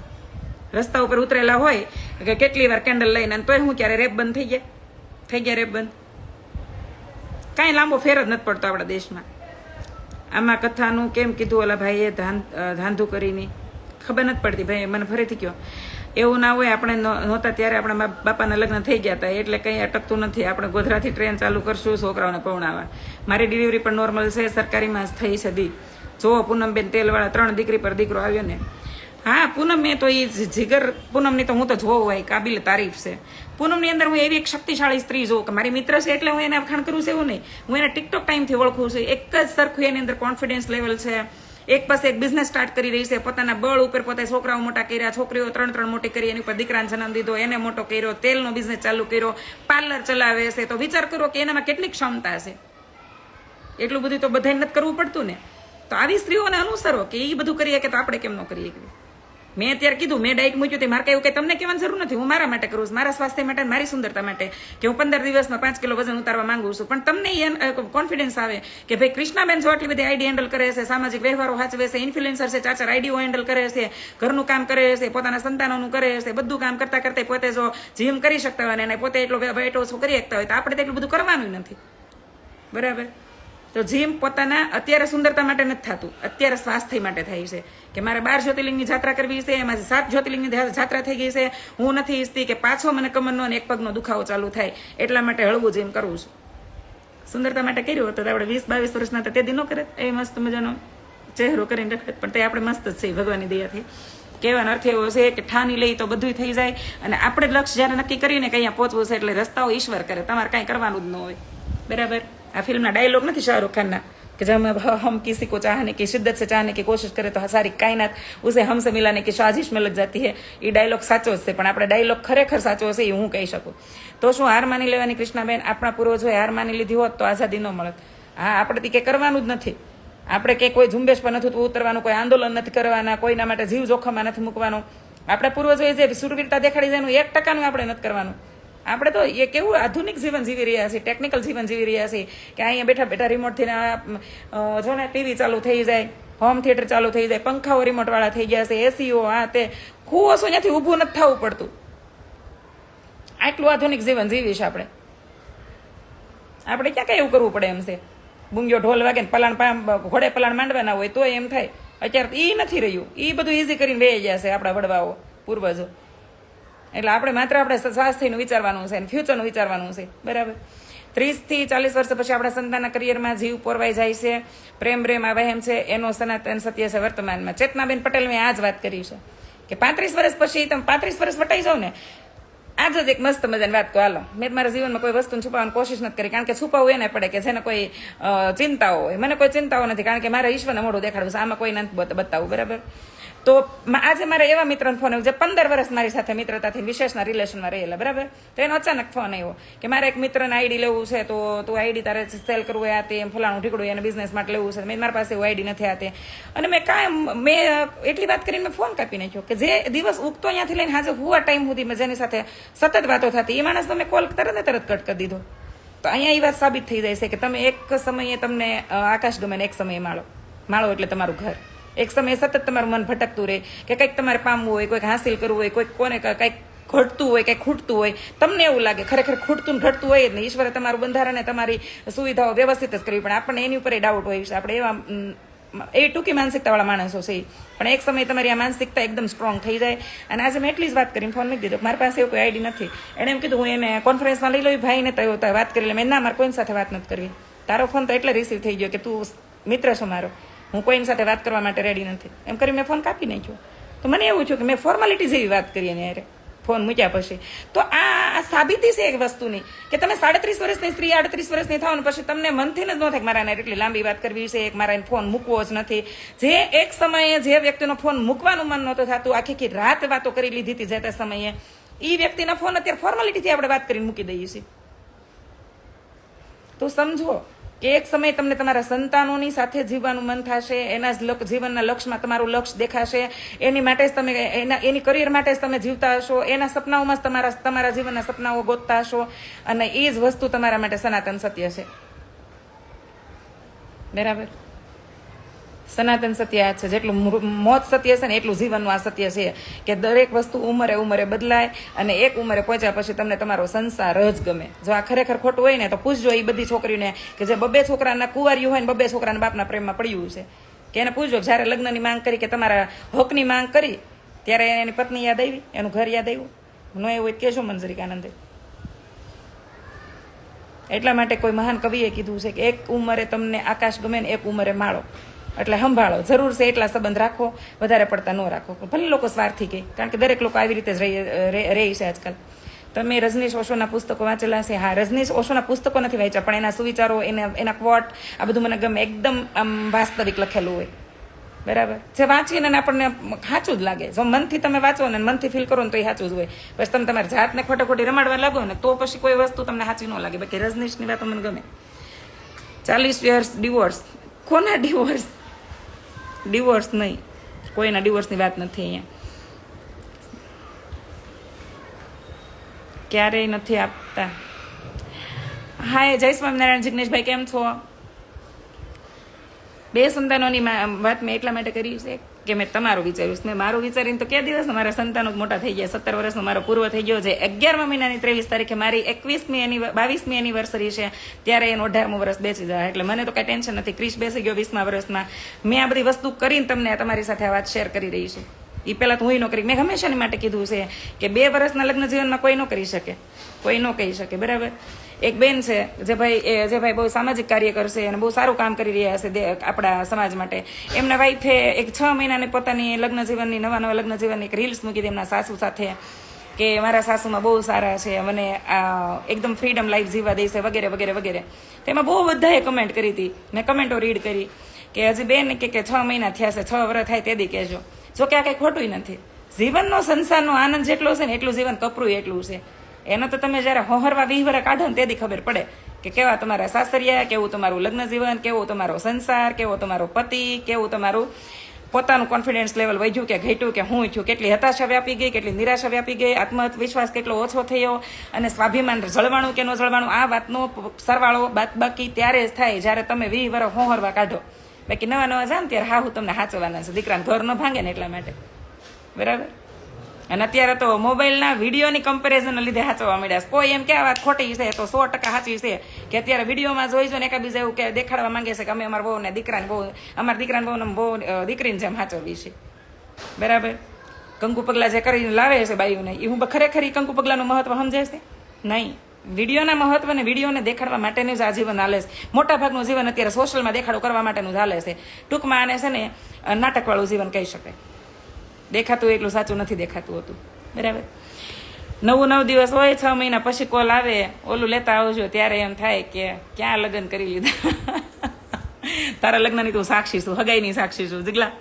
રસ્તા ઉપર ઉતરેલા હોય કે કેટલી વાર કેન્ડલ લઈને, અને તોય હું ક્યારે રેપ બંધ થઈ ગયા રેપ બંધ. કાંઈ લાંબો ફેર જ નથી પડતો આપણા દેશમાં. આમાં કથાનું કેમ કીધું ઓલા ભાઈએ ધાંધું કરીને ખબર નથી પડતી ભાઈ, મને ફરીથી કહો. એવું ના હોય આપણે નહોતા ત્યારે આપણા બાપાના લગ્ન થઈ ગયા હતા એટલે કંઈ અટકતું નથી. આપણે ગોધરાથી ટ્રેન ચાલુ કરશું છોકરાઓને પવણાવવા. મારી ડિલિવરી પણ નોર્મલ છે, સરકારીમાં થઈ છે. દી જો પૂનમબેન તેલવાળા 3 દીકરી પર દીકરો આવ્યો ને. હા પૂનમ, મેં તો એ જીગર પૂનમની તો હું તો જોઉં હોય કાબિલ તારીફ છે. પૂનમની અંદર હું એવી એક શક્તિશાળી સ્ત્રી જોઉં કે મારી મિત્ર છે એટલે હું એને વખાણ કરું છું એવું નહીં. હું એને ટિકટોક ટાઈમથી ઓળખું છું. એક જ સરખું એની અંદર કોન્ફિડન્સ લેવલ છે. એક પાસે એક બિઝનેસ સ્ટાર્ટ કરી રહી છે, પોતાના બળ ઉપર પોતે છોકરાઓ મોટા કર્યા, છોકરીઓ 3 મોટી કરી, એની ઉપર દીકરાને જન્મ દીધો, એને મોટો કર્યો, તેલનો બિઝનેસ ચાલુ કર્યો, પાર્લર ચલાવે છે. તો વિચાર કરો કે એનામાં કેટલી ક્ષમતા છે. એટલું બધું તો બધાને નથી કરવું પડતું ને. તો આવી સ્ત્રીઓને અનુસરો કે એ બધું કરીએ કે તો આપણે કેમ ન કરીએ. મેં અત્યારે કીધું, મેં ડાયટ મૂક્યું તે મારે કઈ એવું કંઈ તમને કહેવાની જરૂર નથી. હું મારા માટે કરું છું, મારા સ્વાસ્થ્ય માટે, મારી સુંદરતા માટે, કે હું 15 દિવસમાં 5 કિલો વજન ઉતારવા માંગુ છું. પણ તમને કોન્ફિડન્સ આવે કે ભાઈ કૃષ્ણાબેન જો આટલી બધી આઈડી હેન્ડલ કરે છે, સામાજિક વ્યવહારો સાચવે છે, ઇન્ફ્લુએન્સર છે, 4 આઈડીઓ હેન્ડલ કરે છે, ઘરનું કામ કરે છે, પોતાના સંતાનોનું કરે છે, બધું કામ કરતા કરતા પોતે જો જીમ કરી શકતા હોય અને પોતે એટલો વેઇટ ઓછો કરી શકતા હોય તો આપણે તો એટલું બધું કરવાનું નથી, બરાબર. તો જીમ પોતાના અત્યારે સુંદરતા માટે નથી થતું, અત્યારે સ્વાસ્થ્ય માટે થાય છે. કે મારે 12 જ્યોતિર્લિંગની જાત્રા કરવી છે, એમાંથી 7 જ્યોતિર્લિંગની જાત્રા થઈ ગઈ છે. હું નથી ઈચ્છતી કે પાછો મને કમરનો અને એક પગનો દુખાવો ચાલુ થાય, એટલા માટે હળવું જીમ કરવું છું. સુંદરતા માટે કર્યું તો આપણે 20-22 વર્ષના તો તે દી ન કરે એ મસ્ત મજાનો ચહેરો કરીને રખડે, પણ તે આપણે મસ્ત જ છે ભગવાનની દયાથી. કહેવાનો અર્થ એવો છે કે ઠાની લઈ તો બધું થઈ જાય, અને આપણે લક્ષ્ય જ્યારે નક્કી કરીને કે અહીંયા પહોંચવું છે એટલે રસ્તાઓ ઈશ્વર કરે, તમારે કાંઈ કરવાનું જ ન હોય, બરાબર. આ ફિલ્મના ડાયલોગ નથી શાહરુખ ખાનના कि जब हम किसी को चाहने की शिद्दत से चाहने की कोशिश करें तो सारी कायनात उसे हमसे मिलाने की साजिश में लग जाती है. એ ડાયલોગ સાચો જ છે, પણ આપણે ડાયલોગ ખરેખર સાચો હશે એ હું કહી શકું. તો શું હાર માની લેવાની કૃષ્ણાબેન? આપણા પૂર્વજોએ હાર માની લીધી હોત તો આઝાદી ન મળત. હા, આપણે કંઈ કરવાનું જ નથી. આપણે કે કોઈ ઝુંબેશ પર નથી ઉતરવાનું, કોઈ આંદોલન નથી કરવાના, કોઈના માટે જીવ જોખમમાં નથી મૂકવાનું. આપણા પૂર્વજોએ જે સુરવીરતા દેખાડી છે એનું 1% આપણે નથી કરવાનું. આપણે તો એ કેવું આધુનિક જીવન જીવી રહ્યા છીએ, ટેકનિકલ જીવન જીવી રહ્યા છીએ કે અહીંયા બેઠા બેઠા રિમોટથી જો ને ટીવી ચાલુ થઈ જાય, હોમ થિયેટર ચાલુ થઈ જાય, પંખાઓ રિમોટવાળા થઈ ગયા છે, એસીઓ, આ તે ખુઓસો ત્યાંથી ઊભું નથી થવું પડતું. આટલું આધુનિક જીવન જીવી છે આપણે. આપણે ક્યાં કઈ એવું કરવું પડે એમ છે. બુંગીઓ ઢોલ વાગે ને પલાણ ઘોડે પલાણ માંડવાના હોય તો એમ થાય. અત્યારે એ નથી રહ્યું. એ બધું ઇઝી કરીને વહી ગયા છે આપણા વડવાઓ, પૂર્વજો. એટલે આપણે માત્ર આપણે સ્વાસ્થ્યનું વિચારવાનું છે અને ફ્યુચરનું વિચારવાનું છે, બરાબર. 30 થી 40 વર્ષ પછી આપણા સંતાનના કરિયરમાં જીવ પોરવાઈ જાય છે, પ્રેમ આ વહેમ છે, એનો સનાતન સત્ય છે વર્તમાનમાં. ચેતનાબેન પટેલ મેં આ જ વાત કરી છે કે 35 વર્ષ પછી તમે 35 વર્ષ વટાઈ જાવ ને. આજ જ એક મસ્ત મજાની વાત તો હાલો, મેં મારા જીવનમાં કોઈ વસ્તુને છુપાવવાની કોશિશ નથી કરી, કારણ કે છુપાવવું એને પડે કે જેને કોઈ ચિંતાઓ હોય. મને કોઈ ચિંતાઓ નથી, કારણ કે મારે ઈશ્વરને મોઢું દેખાડવું છે, આમાં કોઈ નથી બતાવવું. બરાબર. તો આજે મારે એવા મિત્રનો ફોન આવ્યો જે 15 વર્ષ મારી સાથે મિત્રતાથી વિશેષના રિલેશનમાં રહેલા. બરાબર. તો એનો અચાનક ફોન આવ્યો કે મારે એક મિત્રને આઈડી લેવું છે, તો તું આઈડી તારે સેલ કરવું હોય, આ તે એમ ફલાણું ઢીકડું એને બિઝનેસ માટે લેવું છે. મારી પાસે એવું આઈડી નથી આતે. અને મેં એટલી વાત કરીને મેં ફોન કાપી નાખ્યો કે જે દિવસ ઉગતો અહીંયાથી લઈને હાજર હુવા ટાઈમ સુધી મેં જેની સાથે સતત વાતો થતી, એ માણસનો મેં કોલ તરત કટ કરી દીધો. તો અહીંયા એ વાત સાબિત થઈ જાય છે કે તમે એક સમયે તમને આકાશ ગમે ને એક સમયે માળો એટલે તમારું ઘર. એક સમયે સતત તમારું મન ભટકતું રહે કે કંઈક તમારે પામવું હોય, કોઈક હાંસિલ કરવું હોય, કોઈક કોને કંઈક ઘટતું હોય, કંઈક ખૂટતું હોય. તમને એવું લાગે ખરેખર ખૂટતું ને ઘટતું હોય જ નહીં. ઈશ્વરે તમારું બંધારણ તમારી સુવિધાઓ વ્યવસ્થિત જ કરવી, પણ આપણને એની ઉપર ડાઉટ હોય છે. આપણે એવા એ ટૂંકી માનસિકતાવાળા માણસો છે. પણ એક સમયે તમારી આ માનસિકતા એકદમ સ્ટ્રોંગ થઈ જાય. અને આજે મેં એટલી જ વાત કરીને ફોન મૂકી દીધો. મારી પાસે એવું કોઈ આઈડી નથી. એણે એમ કીધું હું એને કોન્ફરન્સમાં લઈ લઉં ભાઈને, તો વાત કરી લે. મેં ના, મારે કોઈની સાથે વાત નથી કરવી. તારો ફોન તો એટલે રિસીવ થઈ ગયો કે તું મિત્ર છો મારો, હું કોઈની સાથે વાત કરવા માટે રેડી નથી. એમ કરી મેં ફોન કાપી નાખ્યો. તો મને એવું થયું કે મેં ફોર્માલિટી જેવી વાત કરી એને યારે ફોન મૂક્યા પછી. તો આ સાબિતી છે એક વસ્તુની કે તમે 33 વર્ષની સ્ત્રી 38 વર્ષની થાવ ને પછી તમને મનથી જ ન થાય કે મારા એટલી લાંબી વાત કરવી છે, એક મારા ફોન મૂકવો જ નથી. જે એક સમયે જે વ્યક્તિનો ફોન મૂકવાનું મન નહોતું થતું, આખી રાત વાતો કરી લીધી હતી જે તે સમયે, એ વ્યક્તિના ફોન અત્યારે ફોર્માલિટીથી આપણે વાત કરીને મૂકી દઈએ છીએ. તો સમજો કે એક સમય તમને તમારા સંતાનોની સાથે જીવવાનું મન થશે, એના જ જીવનના લક્ષ્યમાં તમારું લક્ષ્ય દેખાશે, એની માટે જ તમે એની કરિયર માટે જ તમે જીવતા હશો, એના સપનાઓમાં જ તમારા જીવનના સપનાઓ ગોતતા હશો, અને એ જ વસ્તુ તમારા માટે સનાતન સત્ય છે. બરાબર. સનાતન સત્ય આ છે. જેટલું મોત સત્ય છે ને એટલું જીવનનું આ સત્ય છે કે દરેક વસ્તુ ઉંમરે બદલાય, અને એક ઉંમરે પહોંચ્યા પછી તમને તમારો સંસાર જ ગમે. જો આ ખરેખર ખોટું હોય ને તો પૂછજો એ બધી છોકરીઓને કે જે 2 છોકરાના કુંવારીઓ હોય ને 2 છોકરાના બાપના પ્રેમમાં પડ્યું છે, કે એને પૂછજો જ્યારે લગ્નની માંગ કરી કે તમારા હકની માંગ કરી ત્યારે એની પત્ની યાદ આવી, એનું ઘર યાદ આવ્યું? ન એવું હોય કહેશો મંજરિક આનંદે. એટલા માટે કોઈ મહાન કવિએ કીધું છે કે એક ઉંમરે તમને આકાશ ગમે ને એક ઉંમરે માળો. એટલે સંભાળો, જરૂર છે એટલા સંબંધ રાખો, વધારે પડતા ન રાખો. ભલે લોકો સ્વાર્થી કહે, કારણ કે દરેક લોકો આવી રીતે જ રહે છે આજકાલ. તમે રજનીશ ઓશોના પુસ્તકો વાંચેલા છે? હા, રજનીશ ઓશોના પુસ્તકો નથી વાંચ્યા, પણ એના સુવિચારો, એના ક્વોટ, આ બધું મને ગમે. એકદમ આમ વાસ્તવિક લખેલું હોય. બરાબર. જે વાંચીને આપણને સાચું જ લાગે. જો મનથી તમે વાંચો ને મનથી ફીલ કરો ને તો એ સાચું જ હોય. પછી તમે તમારી જાતને ખોટી રમાડવા લાગો ને તો પછી કોઈ વસ્તુ તમને સાચી ન લાગે. બાકી રજનીશની વાતો મને ગમે. 40 years ડિવોર્સ. કોના ડિવોર્સ? ડિવોર્સ નહીં, કોઈના ડિવોર્સની વાત નથી અહીંયા. ક્યારેય નથી આપતા. હાય, જય સ્વામિનારાયણ. જિગ્નેશભાઈ કેમ છો? 2 સંતાનોની વાત મેં એટલા માટે કરી છે કે મેં તમારું વિચાર્યું. મેં મારું વિચારીને તો કે દિવસ મારા સંતાનો મોટા થઈ ગયા. 17 વર્ષનો મારો પૂર્વ થઈ ગયો છે. 11મા મહિનાની 23 તારીખે મારી 22મી એનિવર્સરી છે, ત્યારે એનું 18મું વર્ષ બેસી જાય. એટલે મને તો કઈ ટેન્શન નથી. ક્રિશ બેસી ગયો 20મા વર્ષમાં. મેં આ બધી વસ્તુ કરીને તમને તમારી સાથે આ વાત શેર કરી રહી છું. એ પહેલાં તો હું ન કરી. મેં હંમેશાની માટે કીધું છે કે 2 વર્ષના લગ્ન જીવનમાં કોઈ ન કરી શકે, કોઈ ન કહી શકે. બરાબર. એક બેન છે જે ભાઈ બહુ સામાજિક કાર્ય કરશે અને બહુ સારું કામ કરી રહ્યા છે આપણા સમાજ માટે. એમના વાઈફે એક 6 મહિનાની પોતાની લગ્ન જીવનની નવા લગ્ન જીવનની એક રીલ્સ મૂકી હતી એમના સાસુ સાથે કે મારા સાસુમાં બહુ સારા છે, મને એકદમ ફ્રીડમ લાઈફ જીવવા દે છે, વગેરે વગેરે વગેરે. તેમાં બહુ બધાએ કમેન્ટ કરી હતી. મેં કમેન્ટો રીડ કરી કે હજી બેન કે 6 મહિના થયા છે, 6 વર્ષ થાય તેથી કહેજો. જો કે આ કંઈ ખોટું નથી. જીવનનો સંસારનો આનંદ જેટલો છે ને એટલું જીવન કપરું એટલું છે. એનો તો તમે જ્યારે હોહરવા વિહવરા કાઢો ને તેથી ખબર પડે કે કેવા તમારા સાસરિયા, કેવું તમારું લગ્ન જીવન, કેવો તમારો સંસાર, કેવો તમારો પતિ, કેવું તમારું પોતાનું કોન્ફિડન્સ લેવલ વધ્યું કે ઘટ્યું કે હું થયું, કેટલી હતાશા વ્યાપી ગઈ, કેટલી નિરાશા વ્યાપી ગઈ, આત્મવિશ્વાસ કેટલો ઓછો થયો, અને સ્વાભિમાન જળવાણું કે ન જળવાણું. આ વાતનો સરવાળો બાકી ત્યારે જ થાય જ્યારે તમે 20 વર્ષ હોહરવા કાઢો. બાકી નવા જાય ને ત્યારે હું તમને સાચવવાના છે. દીકરાને ઘર ન ભાંગે ને એટલા માટે. બરાબર. અને અત્યારે તો મોબાઈલના વિડીયોની કમ્પેરિઝનના લીધે સાચવવા મળ્યા. કોઈ એમ કે આ વાત ખોટી છે તો 100% સાચી છે કે અત્યારે વિડીયોમાં જોઈજો ને એકાબીજા એવું કે દેખાડવા માંગે છે કે અમે અમારા બહુ ને દીકરાને બહુ, અમારા દીકરાને બહુ દીકરીને જેમ સાચવવી છે. બરાબર. કંકુ પગલા જે કરીને લાવે છે બાઈઓને, એ હું ખરેખર કંકુ પગલાનું મહત્વ સમજે છે નહીં. વિડીયોના મહત્વ ને વિડીયોને દેખાડવા માટેનું જ આજીવન હાલે છે. મોટાભાગનું જીવન અત્યારે સોશિયલમાં દેખાડો કરવા માટેનું જ હાલે છે. ટૂંકમાં આને છે ને નાટકવાળું જીવન કહી શકાય. દેખાતું એટલું સાચું નથી દેખાતું હતું. બરાબર. 9 દિવસ હોય, 6 મહિના પછી કોલ આવે, ઓલું લેતા આવજો, ત્યારે એમ થાય કે ક્યાં લગ્ન કરી લીધા. તારા લગ્નની તું સાક્ષી છું, હગાઈની સાક્ષી છું. જીગલા,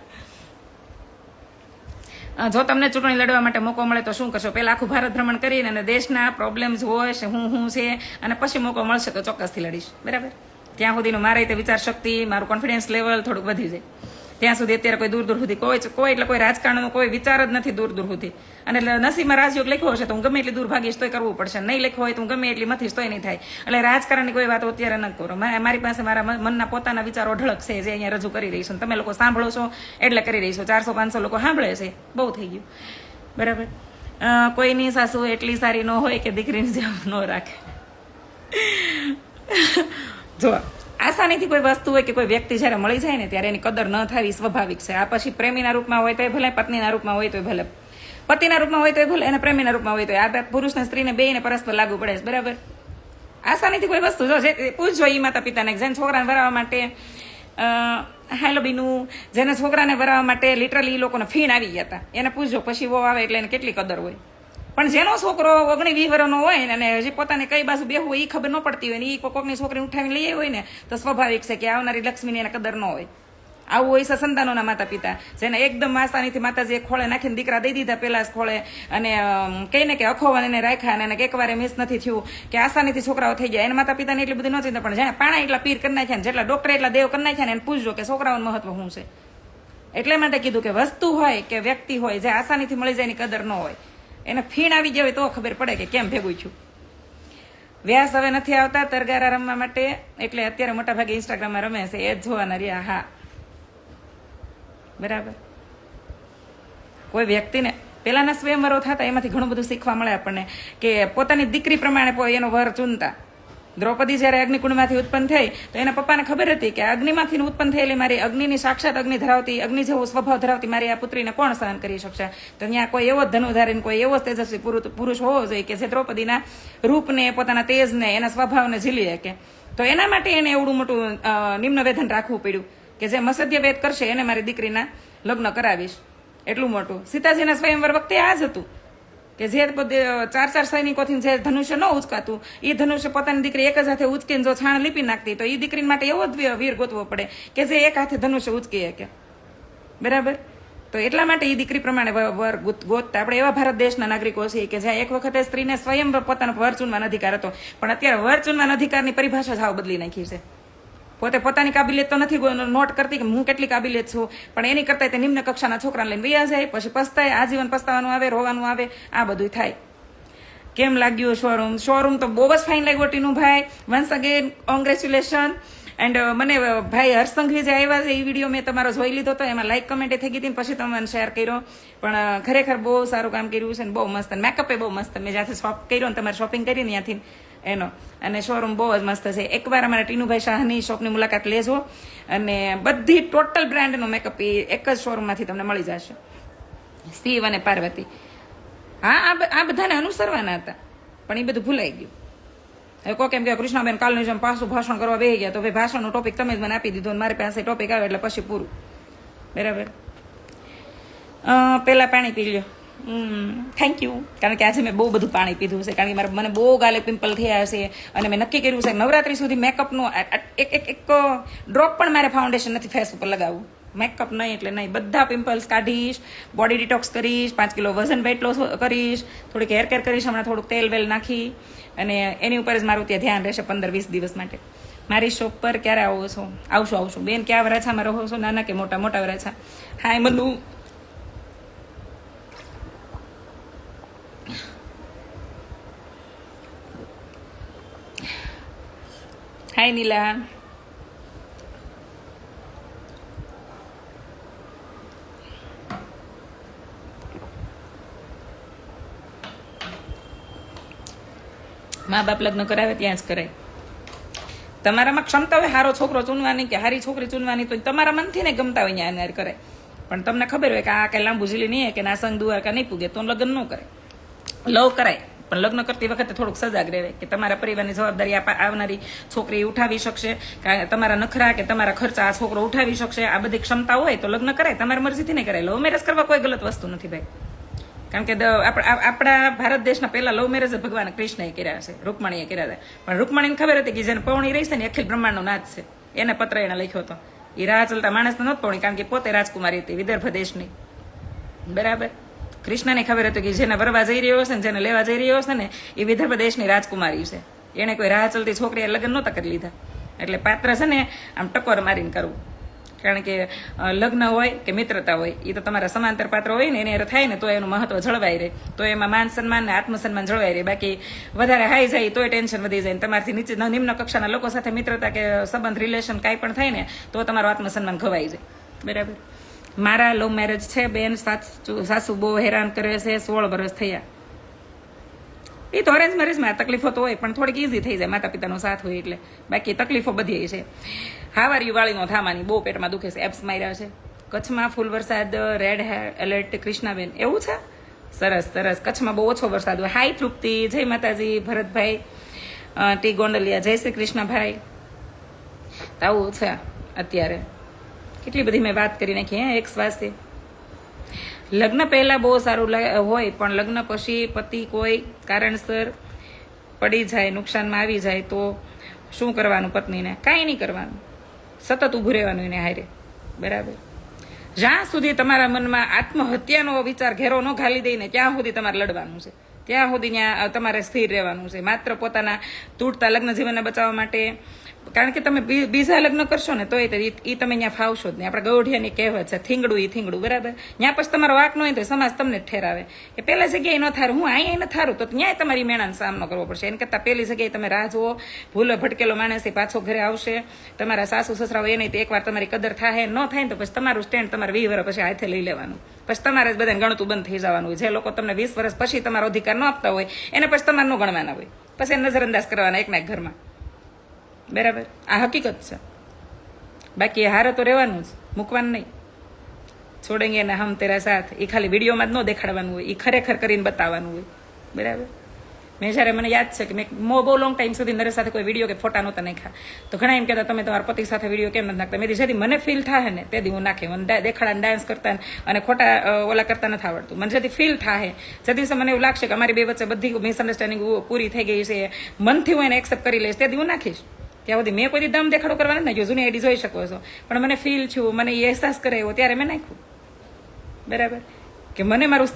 જો તમને ચૂંટણી લડવા માટે મોકો મળે તો શું કરશો? પહેલા આખું ભારત ભ્રમણ કરીને અને દેશના પ્રોબ્લેમ્સ હોય છે હું છે, અને પછી મોકો મળશે તો ચોક્કસથી લડીશ. બરાબર. ત્યાં સુધીનું મારે તે વિચાર શક્તિ, મારું કોન્ફિડન્સ લેવલ થોડુંક વધી જાય. ત્યાં સુધી અત્યારે કોઈ દૂર સુધી કોઈ એટલે કોઈ રાજકારણનો કોઈ વિચાર જ નથી દૂર સુધી. અને એટલે નસીબમાં રાજયોગ લખ્યો હશે તો હું ગમે એટલી દૂર ભાગીશ તોય કરવું પડશે, નહીં લખ્યો હોય તો હું ગમે એટલી મથીશ તોય નહીં થાય. એટલે રાજકારણની કોઈ વાત અત્યારે ન કરો. મારી પાસે મારા મનના પોતાના વિચારો અઢળક છે જે અહીંયા રજૂ કરી રહી છું. તમે લોકો સાંભળો છો એટલે કરી રહી છો. 400-500 લોકો સાંભળે છે, બહુ થઈ ગયું. બરાબર. કોઈની સાસુ એટલી સારી ન હોય કે દીકરીને જેમ ન રાખે. જો આસાનીથી કોઈ વસ્તુ હોય કે કોઈ વ્યક્તિ જ્યારે મળી જાય ને ત્યારે એની કદર ન થવી સ્વાભાવિક છે. આ પછી પ્રેમીના રૂપમાં હોય તોય ભલે, પત્નીના રૂપમાં હોય તોય ભલે, પતિના રૂપમાં હોય તોય ભલે, અને પ્રેમીના રૂપમાં હોય તોય. આ પુરુષને સ્ત્રીને બેયને પરસ્પર લાગુ પડે છે. બરાબર. આસાનીથી કોઈ વસ્તુ જો પૂછજો એ માતા પિતાને, જેને છોકરાને વરાવવા માટે હાલો બીનું, જેને છોકરાને વરાવવા માટે લિટરલી એ લોકોને ફીણ આવી ગયા હતા, એને પૂછજો પછી વો આવે એટલે એને કેટલી કદર હોય. પણ જેનો છોકરો 19-20 વર્ષનો હોય અને હજી પોતાને કઈ બાજુ બેહવું હોય એ ખબર ન પડતી હોય ને એ કોકની છોકરી ઉઠાવીને લઈ હોય ને તો સ્વાભાવિક છે કે આવનારી લક્ષ્મીની એને કદર ન હોય. આવું હોય છે સંતાનોના માતા પિતા, જેને એકદમ આસાનીથી માતાજીએ ખોળે નાખીને દીકરા દઈ દીધા પેલા જ ખોળે, અને કહીને કે અખોવાને એને રાખ્યા અને એકવારે મિસ નથી થયું કે આસાનીથી છોકરાઓ થઈ ગયા. એના માતા પિતાને એટલી બધી ન ચિંતા, પણ જ્યાં પાણા એટલા પીર કરી નાખ્યા જેટલા ડોક્ટર એટલા દેવ કરી નાખ્યા ને એને પૂછજો કે છોકરાઓનું મહત્વ શું છે. એટલે માટે કીધું કે વસ્તુ હોય કે વ્યક્તિ હોય જે આસાનીથી મળી જાય એની કદર ન હોય, એને ફીણ આવી જાય તો ખબર પડે કે કેમ ભેગું છું. વ્યાસ હવે નથી આવતા તરગારા રમવા માટે, એટલે અત્યારે મોટા ભાગે ઇન્સ્ટાગ્રામમાં રમે છે, એ જ જોવાના રહ્યા. હા બરાબર. કોઈ વ્યક્તિને પેલાના સ્વયંવરો થતા એમાંથી ઘણું બધું શીખવા મળે આપણને કે પોતાની દીકરી પ્રમાણે એનો વર ચૂનતા. દ્રૌપદી જ્યારે અગ્નિકુંડમાંથી ઉત્પન્ન થઈ તો એના પપ્પાને ખબર હતી કે અગ્નિમાંથી ઉત્પન્ન થયેલી મારી અગ્નિની સાક્ષાત અગ્નિ ધરાવતી, અગ્નિ જેવો સ્વભાવ ધરાવતી મારી આ પુત્રીને કોણ સહન કરી શકશે? તો ત્યાં કોઈ એવો ધનુધારીને કોઈ એવો તેજસ્વી પુરુષ હોવો જોઈએ કે જે દ્રૌપદીના રૂપને, પોતાના તેજને, એના સ્વભાવને ઝીલી શકે. તો એના માટે એને એવડું મોટું નિમ્નવેધન રાખવું પડ્યું કે જે મસદ્ય વેદ કરશે એને મારી દીકરીના લગ્ન કરાવીશ. એટલું મોટું. સીતાજીના સ્વયંવર વખતે આ જ હતું કે જે 4 સૈનિકોથી જે ધનુષ્ય ન ઉચકાતું એ ધનુષ્ય પોતાની દીકરી એક જ હાથે ઉચકીને જો છાણ લીપી નાખતી તો એ દીકરી માટે એવો જ વીર ગોતવો પડે કે જે એક હાથે ધનુષ્ય ઉચકી શકે. બરાબર. તો એટલા માટે એ દીકરી પ્રમાણે વર ગોતતા. આપણે એવા ભારત દેશના નાગરિકો છીએ કે જ્યાં એક વખતે સ્ત્રીને સ્વયં પોતાનો વર ચૂનવાનો અધિકાર હતો, પણ અત્યારે વર ચૂનવાના અધિકારની પરિભાષા જ હાવ બદલી નાખી છે. પોતે પોતાની કાબિલિયત તો નથી નોટ કરતી કે હું કેટલી કાબિલિયત છું, પણ એની કરતા તે નિમ્ન કક્ષાના છોકરાને લઈને વૈયા જાય, પછી પસ્તાય, આજીવન પસ્તાવાનું આવે, રોવાનું આવે, આ બધું થાય. કેમ લાગ્યું શોરૂમ? શોરૂમ તો બહુ જ ફાઇન લાગ્યો Tinubhai. Once again congratulation. And મને ભાઈ હર્ષસંઘવી જે આવ્યા છે એ વિડીયો મેં તમારો જોઈ લીધો હતો, એમાં લાઈક કમેન્ટ થઈ ગઈ હતી, પછી તમે મને શેર કર્યો. પણ ખરેખર બહુ સારું કામ કર્યું છે ને બહુ મસ્ત. મેકઅપ એ બહુ મસ્ત. મેં જ્યાંથી શોપ કર્યો ને તમારે શોપિંગ કરી ને ત્યાંથી એનો, અને શોરૂમ બહુ જ મસ્ત છે. એકવાર અમારા ટીનુભાઈ શાહની શોપની મુલાકાત લેજો, અને બધી ટોટલ બ્રાન્ડનો મેકઅપ એ એક જ શોરૂમમાંથી તમને મળી જશે. શિવ અને પાર્વતી. હા, આ બધાને અનુસરવાના હતા પણ એ બધું ભૂલાઈ ગયું. હવે કોઈ કેમ કે કૃષ્ણાબેન કાલનું જેમ પાછું ભાષણ કરવા બેસી ગયા તો ભાઈ ભાષણનો ટોપિક તમે જ મને આપી દીધો, મારી પાસે ટોપિક આવે એટલે પછી પૂરું. બરાબર. પહેલાં પાણી પી લ્યો. Thank you. કારણ કે આજે મેં બહુ બધું પાણી પીધું છે, કારણ કે મને બહુ ગાલે પિમ્પલ થયા છે, અને મેં નક્કી કર્યું છે નવરાત્રી સુધી મેકઅપનું એક ડ્રોપ પણ મારે ફાઉન્ડેશન નથી ફેસ ઉપર લગાવવું. મેકઅપ નહીં એટલે નહીં. બધા પિમ્પલ્સ કાઢીશ, બોડી ડિટોક્સ કરીશ, 5 કિલો વજન વેઇટ લોસ કરીશ, થોડીક હેર કેર કરીશ, હમણાં થોડુંક તેલ વેલ નાખી, અને એની ઉપર જ મારું ત્યાં ધ્યાન રહેશે 15-20 દિવસ માટે. મારી શોપ પર ક્યારે આવો છો? આવશું. બેન ક્યાં વરાછામાં રહો છો? નાના કે મોટા વરાછા? હાય મનુ. હાય નીલા. મા બાપ લગ્ન કરાવે ત્યાં જ કરાય. તમારામાં ક્ષમતા હોય સારો છોકરો ચૂનવાની કે સારી છોકરી ચૂનવાની, તો તમારા મનથી ને ગમતા હોય ત્યાં અનાર કરાય. પણ તમને ખબર હોય કે આ કઈ લાંબુ ઝીલી નહીં કે ના સંગ દુવાર કા નહીં પૂગે તો લગ્ન ન કરે. લવ કરાય પણ લગ્ન કરતી વખતે થોડુંક સજાગ રહેવે કે તમારા પરિવારની જવાબદારી આવનારી છોકરી ઉઠાવી શકશે, તમારા નખરા કે તમારા ખર્ચા આ છોકરો ઉઠાવી શકશે, આ બધી ક્ષમતા હોય તો લગ્ન કરાય, તમારી મરજીથી નહીં કરાય. લવ મેરેજ કરવા કોઈ ગલત વસ્તુ નથી ભાઈ, કારણ કે આપણા ભારત દેશના પહેલા લવ મેરેજ જ ભગવાન કૃષ્ણએ કર્યા છે, રૂકમણીએ કર્યા હતા. પણ રૂકમણીને ખબર હતી કે જેને પૌણી રહી છે ને અખિલ બ્રહ્માંડનો નાથ છે, એને પત્ર એને લખ્યો હતો. એ રાહ ચાલતા માણસને નહોત પૌણી, કારણ કે પોતે રાજકુમારી હતી વિદર્ભ દેશની, બરાબર. કૃષ્ણને ખબર હતી કે જેને વરવા જઈ રહ્યો હશે ને જેને લેવા જઈ રહ્યો હશે ને એ વિદર્ભ દેશની રાજકુમારી છે. એને કોઈ રાહ ચાલતી છોકરીએ લગ્ન નહોતા કરી લીધા. એટલે પાત્ર છે ને આમ ટકોર મારીને કરવું, કારણ કે લગ્ન હોય કે મિત્રતા હોય એ તો તમારા સમાંતર પાત્ર હોય ને એને થાય ને તો એનું મહત્વ જળવાઈ રહે, તો એમાં માન સન્માન ને આત્મસન્માન જળવાઈ રહે. બાકી વધારે હાઈ જાય તોય ટેન્શન વધી જાય. તમારાથી નીચે નિમ્ન કક્ષાના લોકો સાથે મિત્રતા કે સંબંધ રિલેશન કાંઈ પણ થાય ને તો તમારું આત્મસન્માન ખવાઈ જાય, બરાબર. મારા લવ મેરેજ છે બેન, સાસુ બહુ હેરાન કરે છે, 16 વર્ષ થયા. એ તો અરેન્જ મેરેજમાં તકલીફો તો હોય પણ થોડીક ઇઝી થઈ જાય, માતા પિતાનો સાથ હોય એટલે. બાકી તકલીફો બધી છે. હાવારી વાળીનો થામાની બહુ પેટમાં દુખે છે, એપ્સ માર્યા છે. કચ્છમાં ફૂલ વરસાદ, રેડ એલર્ટ. કૃષ્ણાબેન એવું છે, સરસ સરસ. કચ્છમાં બહુ ઓછો વરસાદ હોય. હાઈ તૃપ્તિ, જય માતાજી. ભરતભાઈ ટી ગોંડલિયા, જય શ્રી કૃષ્ણભાઈ. આવું છે અત્યારે. કેટલી બધી મેં વાત કરી નાખી એક શ્વાસે. લગ્ન પહેલા બહુ સારું હોય પણ લગ્ન પછી પતિ કોઈ કારણસર પડી જાય, નુકસાનમાં આવી જાય તો શું કરવાનું પત્નીને? કાંઈ નહીં કરવાનું, સતત ઊભું રહેવાનું એને હારે, બરાબર. જ્યાં સુધી તમારા મનમાં આત્મહત્યાનો વિચાર ઘેરો ન ઘાલી દઈને ત્યાં સુધી તમારે લડવાનું છે, ત્યાં સુધી ત્યાં તમારે સ્થિર રહેવાનું છે. માત્ર પોતાના તૂટતા લગ્ન જીવનને બચાવવા માટે. કારણ કે તમે બીજા લગ્ન કરશો ને તો એ તમે ત્યાં ફાવશો જ નહીં. આપણા ગૌઢિયાની કહેવત છે, થીંગડું એ થીંગડું, બરાબર. ત્યાં પછી તમારો વાક ન હોય તો સમાજ તમને જ ઠેરાવે કે પહેલા જગ્યાએ ન થારું, હું અહીંયા ન થારું, તો ત્યાંય તમારી મેણાનો સામનો કરવો પડશે. એને કરતાં પહેલી જગ્યાએ તમે રાહ જુઓ. ભૂલો ભટકેલો માણસ એ પાછો ઘરે આવશે. તમારા સાસુ સસરા હોય એને તો એકવાર તમારી કદર થાય, ન થાય ને તો પછી તમારું સ્ટેન્ડ તમારે 20 વર્ષ પછી હાથે લઈ લેવાનું. પછી તમારે જ બધાને ગણતું બંધ થઈ જવાનું હોય. જે લોકો તમને 20 વર્ષ પછી તમારો અધિકાર ન આપતા હોય એને પછી તમારે ન ગણવાના હોય, પછી નજરઅંદાજ કરવાના એકના એક ઘરમાં, બરાબર. આ હકીકત છે. બાકી એ હારે તો રહેવાનું જ, મૂકવાનું નહીં. છોડેંગે ને હમ તેરા સાથ એ ખાલી વિડીયોમાં જ ન દેખાડવાનું હોય, એ ખરેખર કરીને બતાવવાનું હોય, બરાબર. મેં જ્યારે મને યાદ છે કે મેં બહુ લોંગ ટાઈમ સુધી નરેશ સાથે કોઈ વિડીયો કે ફોટા નહોતા નાખ્યા, તો ઘણા એમ કહેતા તમે તમારા પતિ સાથે વિડીયો કેમ નથી નાખતા. મેં જેથી મને ફીલ થાય ને તેથી હું નાખે. મને દેખાડા ડાન્સ કરતા અને ખોટા ઓલા કરતા નથી આવડતું. મને જેથી ફીલ થાય, જે દિવસે મને એવું લાગશે કે અમારી બે વચ્ચે બધી મિસઅન્ડરસ્ટેન્ડિંગ પૂરી થઈ ગઈ છે, મનથી હું એને એક્સેપ્ટ કરી લઈશ, તેથી હું નાખીશ. ત્યાં સુધી મેં કોઈ દમ દેખાડો કરવા નથી નાખ્યો. જૂની આઈડી જોઈ શકો છો, પણ મને ફીલ થયું, મને એ અહેસાસ કરાયો ત્યારે મેં નાખ્યું, બરાબર. કે મને મારું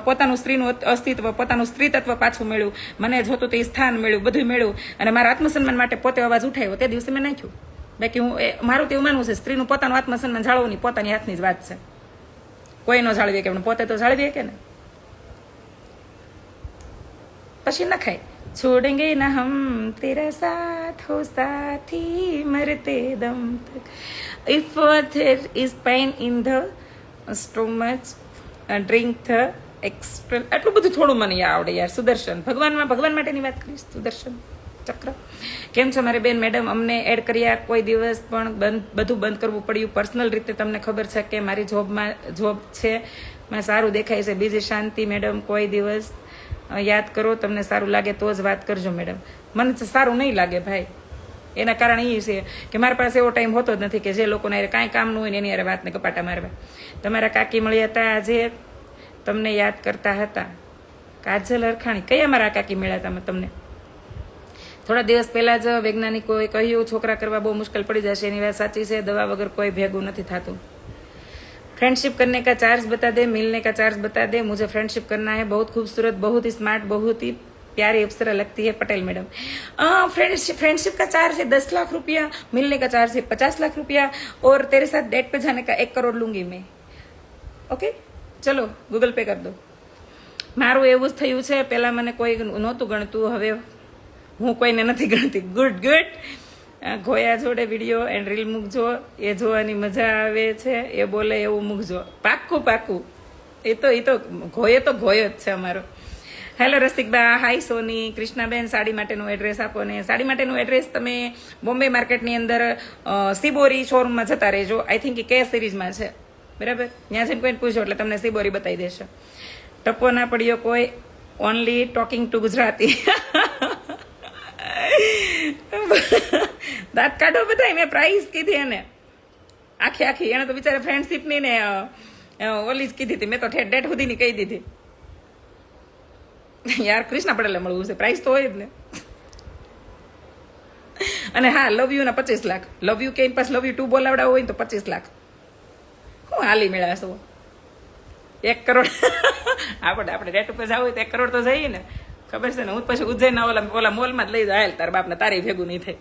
પોતાનું સ્ત્રીનું અસ્તિત્વ, પોતાનું સ્ત્રી તત્વ પાછું મળ્યું, મને જોતું તે સ્થાન મળ્યું, બધું મળ્યું, અને મારા આત્મસન્માન માટે પોતે અવાજ ઉઠાવ્યો, તે દિવસે મેં નાખ્યું. બાકી હું મારું તો એવું માનવું છે સ્ત્રીનું પોતાનું આત્મસન્માન જાળવવું નહીં, પોતાની હાથની જ વાત છે. કોઈ ન જાળવીએ કે પોતે તો જાળવીએ કે ને, પછી ન ખાય. छोड़ेंगे ना हम तेरा साथ हो साथी मरते दम तक if there is pain in the stomach drink the extra. આટલું બધું થોડું મને આવડે યાર. સુદર્શન, ભગવાન માટેની વાત કરીશ. સુદર્શન ચક્ર, કેમ છો મારી બેન? મેડમ અમને એડ કર્યા, કોઈ દિવસ પણ બધું બંધ કરવું પડ્યું. પર્સનલ રીતે તમને ખબર છે કે મારી જોબ છે, માં સારું દેખાય છે. બીજી શાંતિ મેડમ, કોઈ દિવસ યાદ કરો, તમને સારું લાગે તો જ વાત કરજો મેડમ. મને સારું નહીં લાગે ભાઈ. એના કારણ એ છે કે મારી પાસે એવો ટાઈમ હોતો જ નથી કે જે લોકોને કાંઈ કામનું હોય ને એની યારે વાતને કપાટા મારવા. તમારા કાકી મળ્યા હતા આજે, તમને યાદ કરતા હતા. કાજલ અરખાણી, કયા મારા કાકી મળ્યા હતા તમને? થોડા દિવસ પહેલા જ વૈજ્ઞાનિકોએ કહ્યું છોકરા કરવા બહુ મુશ્કેલ પડી જશે. એની વાત સાચી છે. દવા વગર કોઈ ભેગું નથી થતું. फ्रेंडशिप करने का चार्ज बता दे, मिलने का चार्ज बता दे, मुझे फ्रेंडशिप करना है. बहुत खूबसूरत, बहुत ही स्मार्ट, बहुत ही प्यारी अप्सरा लगती है. पटेल मैडम, फ्रेंडशिप का चार्ज है 10 लाख रुपया, मिलने का चार्ज है 50 लाख रुपया, और तेरे साथ डेट पे जाने का 1 करोड़ लूंगी मैं. ओके, चलो गूगल पे कर दो. મારું એવું જ થયું છે. પહેલાં મને કોઈ નહોતું ગણતું, હવે હું કોઈને નથી ગણતી. ગુડ. ગોયા જોડે વિડીયો એન્ડ રીલ મૂકજો, એ જોવાની મજા આવે છે. એ બોલે એવું મૂકજો. પાક્કું. એ તો ગોયો જ છે અમારો. હેલો રસિકબા, હાય સોની. કૃષ્ણાબેન, સાડી માટેનું એડ્રેસ આપો ને. સાડી માટેનું એડ્રેસ તમે બોમ્બે માર્કેટની અંદર સિબોરી શોરૂમમાં જતા રહેજો. આઈ થિંક કે સિરીઝમાં છે, બરાબર. ત્યાં જઈને કોઈને પૂછો એટલે તમને સિબોરી બતાવી દેશે. ટપ્પો ના પડ્યો કોઈ ઓનલી ટોકિંગ ટુ ગુજરાતી. દાંત કાઢો બધા. મેં પ્રાઇસ કીધી એને આખી એને તો બિચારા ફ્રેન્ડશીપની ને ઓલી જ કીધી હતી. મેં તો ડેટ સુધીની કહી દીધી. યાર કૃષ્ણા પટેલે મળવું છે, પ્રાઇસ તો હોય જ ને. અને હા, લવ યુ ના 25 લાખ. લવ યુ કે પાસ લવ યુ 2 બોલાવડાવો હોય તો 25 લાખ. હું હાલી મેળાશો 1 કરોડ. આપણે રેટ ઉપર જવું હોય તો 1 કરોડ તો જઈએ ને. ખબર છે ને, હું પછી ઉજ્જૈન ઓલા મોલમાં જ લઈ જાય. તારા બાપને તારે ભેગું નહીં થાય.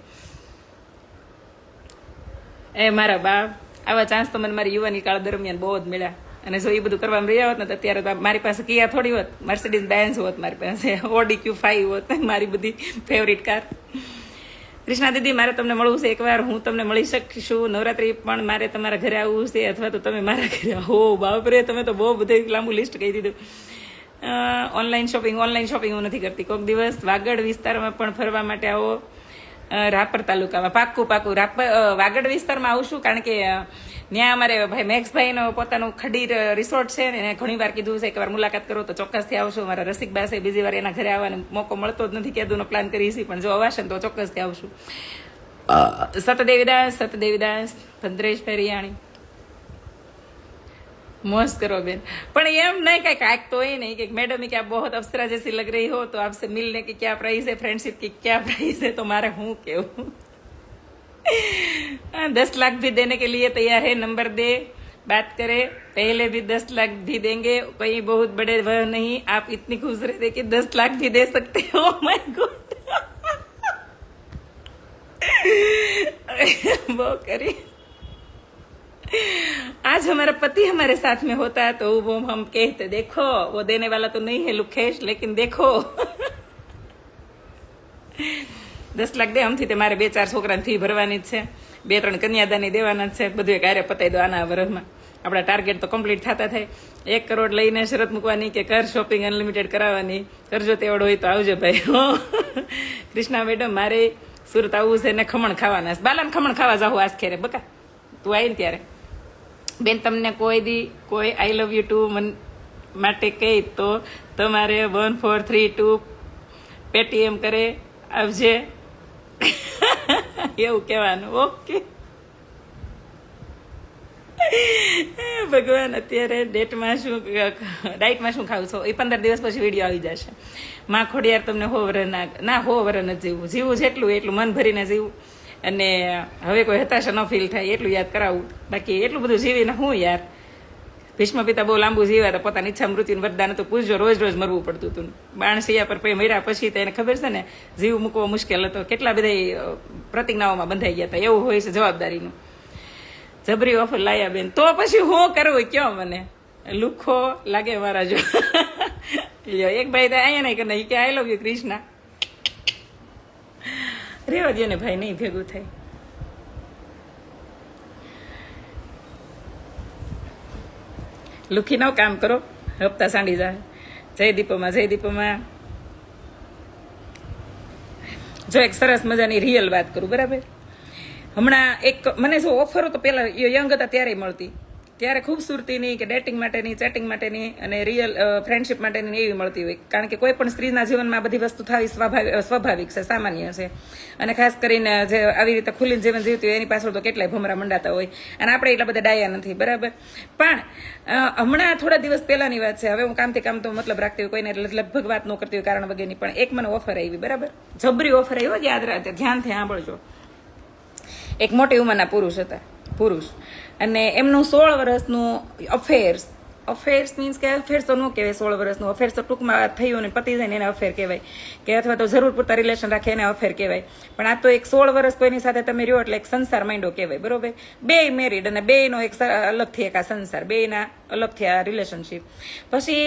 એ મારા બાપ, આવા ચાન્સ તો મને મારી યુવાની કાળ દરમિયાન બહુ જ મળ્યા. અને જો એ બધું કરવામાં રહ્યા હોત ને તો અત્યારે તો મારી પાસે કિયા થોડી હોત, મર્સિડીઝ બેન્ઝ હોત મારી પાસે, ઓડી Q5 હોત મારી બધી ફેવરિટ કાર. કૃષ્ણા દીદી, મારે તમને મળવું છે એકવાર. હું તમને મળી શકીશું નવરાત્રી પણ મારે તમારા ઘરે આવવું છે, અથવા તો તમે મારા ઘરે. હો બાપરે, તમે તો બહુ બધું લાંબુ લિસ્ટ કહી દીધું. ઓનલાઈન શોપિંગ હું નથી કરતી. કોઈક દિવસ વાગડ વિસ્તારમાં પણ ફરવા માટે આવો. રાપર તાલુકામાં પાક્કું વાગડ વિસ્તારમાં આવશું, કારણ કે ત્યાં અમારે ભાઈ મેક્સભાઈનો પોતાનું ખડીર રિસોર્ટ છે ને, એને ઘણી વાર કીધું છે એકવાર મુલાકાત કરો તો ચોક્કસથી આવશું. મારા રસિકબા છે, બીજી વાર એના ઘરે આવવાનો મોકો મળતો જ નથી, કેદુનો પ્લાન કરી છે, પણ જો અવાશે ને તો ચોક્કસથી આવશું. સતદેવીદાસ ભદ્રેશ પેરિયાણી, मौज करो बेन. पर एम नहीं कहीं काक तो ही नहीं कि मैडम क्या बहुत अप्सरा जैसी लग रही हो, तो आपसे मिलने की क्या प्राइस है, फ्रेंडशिप की क्या प्राइस है, तो मारे हूँ क्यों. 10 लाख भी देने के लिए तैयार है, नंबर दे, बात करे. पहले भी 10 लाख भी देंगे, कोई बहुत बड़े वह नहीं. आप इतनी खुश रहते कि 10 लाख भी दे सकते हो. माय गॉड, वो करी. आज हमारा पति हमारे साथ में होता तो वो हम कहते, देखो वो देने वाला तो नहीं है लुखेश, लेकिन देखो 10 લાખ દે. આમથી તે મારે 2-4 છોકરાની ફી ભરવાની જ છે, 2-3 કન્યાદાની દેવાના જ છે. બધું કાર્ય પતાવી દો આના વર્ષમાં. આપણા ટાર્ગેટ તો કમ્પ્લીટ થતા થાય. 1 કરોડ લઈને શરત મૂકવાની કે કર શોપિંગ અનલિમિટેડ કરાવવાની. કરજો તેવડ હોય તો આવજો ભાઈ. કૃષ્ણા મેડમ, મારે સુરત આવવું છે ને ખમણ ખાવાના છે. બાલાને ખમણ ખાવા જાવ આજ ખેરે બકા, તું આવી ને ત્યારે. બેન, તમને કોઈ આઈ લવ યુ ટુ માટે કહે તો તમારે 1432 પેટીએમ કરે આવજે, એવું કહેવાનું. ઓકે ભગવાન, અત્યારે ડાયટમાં શું ખાવું છો એ 15 દિવસ પછી વિડીયો આવી જશે. માં ખોડિયાર, તમને હો વરન જ જીવું જેટલું એટલું મન ભરીને જીવું. અને હવે કોઈ હતાશા ન ફીલ થાય એટલું યાદ કરાવું. બાકી એટલું બધું જીવીને હું યાર. ભીષ્મ પિતા બહુ લાંબુ જીવ્યા હતા, પોતાની ઈચ્છા મૃત્યુનું વરદાન હતું. પૂછજો, રોજ મરવું પડતું હતું. બાણસિયા પર મર્યા પછી તો એને ખબર છે ને જીવ મૂકવો મુશ્કેલ હતો. કેટલા બધા પ્રતિજ્ઞાઓમાં બંધાઈ ગયા હતા. એવું હોય છે જવાબદારીનું. જબરી ઓફર લાયા બેન, તો પછી હું કરવું કયો મને લુખો લાગે મારા. જો એક ભાઈ તો અહીંયા નહીં કરે કે આઈ લવ યુ કૃષ્ણા. રેવા દો ને ભાઈ, નહીં ભેગું થાય. લુખી નવ કામ કરો, હપ્તા સાંડી જાય. જય દીપોમાં. જો એક સરસ મજાની રિયલ વાત કરું, બરાબર. હમણાં એક મને શું ઓફરો તો પેલા યંગ હતા ત્યારે મળતી, ત્યારે ખૂબસૂરતીની કે ડેટિંગ માટેની, ચેટિંગ માટેની અને રિયલ ફ્રેન્ડશિપ માટેની એવી મળતી હોય. કારણ કે કોઈ પણ સ્ત્રીના જીવનમાં આ બધી વસ્તુ થવી સ્વાભાવિક છે, સામાન્ય છે. અને ખાસ કરીને જે આવી રીતે ખુલ્લીને જીવન જીવતી હોય એની પાછળ તો કેટલાય ભમરા મંડાતા હોય. અને આપણે એટલા બધા ડાયા નથી, બરાબર. પણ હમણાં થોડા દિવસ પહેલાની વાત છે. હવે હું કામથી કામ તો મતલબ રાખતી હોય, કોઈને લગભગ વાત ન કરતી હોય કારણ વગેરેની. પણ એક મને ઓફર આવી, બરાબર. જબરી ઓફર આવી, યાદ રાખજો, ધ્યાનથી સાંભળજો. એક મોટી ઉંમરના પુરુષ અને એમનું 16 વર્ષનું અફેર્સ મીન્સ કે અફેર્સ તો ન કહેવાય. 16 વર્ષનું અફેર્સ તો ટૂંકમાં થયું ને પતી જાય ને એને અફેર કહેવાય, કે અથવા તો જરૂર પૂરતા રિલેશન રાખે એને અફેર કહેવાય. પણ આ તો એક 16 વર્ષ કોઈની સાથે તમે રહ્યો એટલે એક સંસાર માંડ્યો કહેવાય, બરોબર. બે મેરિડ અને બેનો એક અલગથી એક આ સંસાર, બેના અલગથી આ રિલેશનશીપ. પછી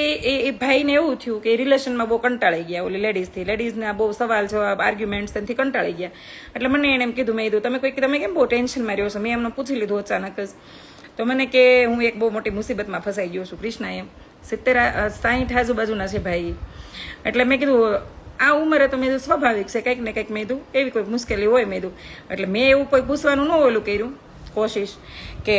એ ભાઈને એવું થયું કે રિલેશનમાં બહુ કંટાળી ગયા ઓલી લેડીઝના બહુ સવાલ જવાબ આર્ગ્યુમેન્ટ્સ એનાથી કંટાળી ગયા. એટલે મને એને એમ કીધું, મેં કીધું તમે કેમ બહુ ટેન્શનમાં રહ્યો છો. મેં એમને પૂછી લીધું અચાનક જ. તો મને કે હું એક બહુ મોટી મુસીબતમાં ફસાઈ ગયો છું કૃષ્ણા. એમ 70-60 આજુબાજુના છે ભાઈ. એટલે મેં કીધું આ ઉંમરે તો મેં કીધું સ્વાભાવિક છે, કંઈક ને કંઈક મેં કીધું એવી કોઈ મુશ્કેલી હોય મેં કીધું. એટલે મેં એવું કોઈ પૂછવાનું ન ઓલું કર્યું કોશિશ, કે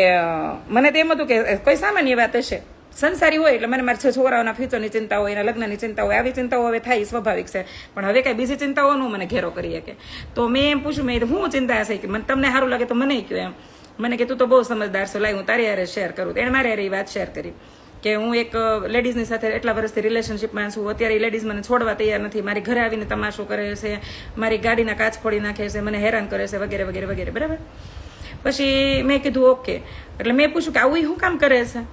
મને તો એમ હતું કે કોઈ સામાન્ય વાત હશે, સંસારી હોય એટલે મને મારા છોકરાઓના ફ્યુચરની ચિંતા હોય, એના લગ્નની ચિંતા હોય, આવી ચિંતાઓ હવે થાય સ્વાભાવિક છે. પણ હવે કાંઈ બીજી ચિંતાઓનું મને ઘેરો કરી શકે. તો મેં એમ પૂછ્યું, મેં હું ચિંતા હશે કે મને તમને સારું લાગે તો મને કહ્યું એમ. મને કે તું તો બહુ સમજદાર છો, લાય હું તારી હારે શેર કરું. એણે મારી હારે એ વાત શેર કરી કે હું એક લેડીઝની સાથે એટલા વર્ષથી રિલેશનશીપમાં છું. અત્યારે એ લેડીઝ મને છોડવા તૈયાર નથી, મારી ઘરે આવીને તમાશો કરે છે, મારી ગાડીના કાચ ફોડી નાખે છે, મને હેરાન કરે છે, વગેરે વગેરે વગેરે. બરાબર. પછી મેં કીધું ઓકે. એટલે મેં પૂછ્યું કે આવું શું કામ કરે છે?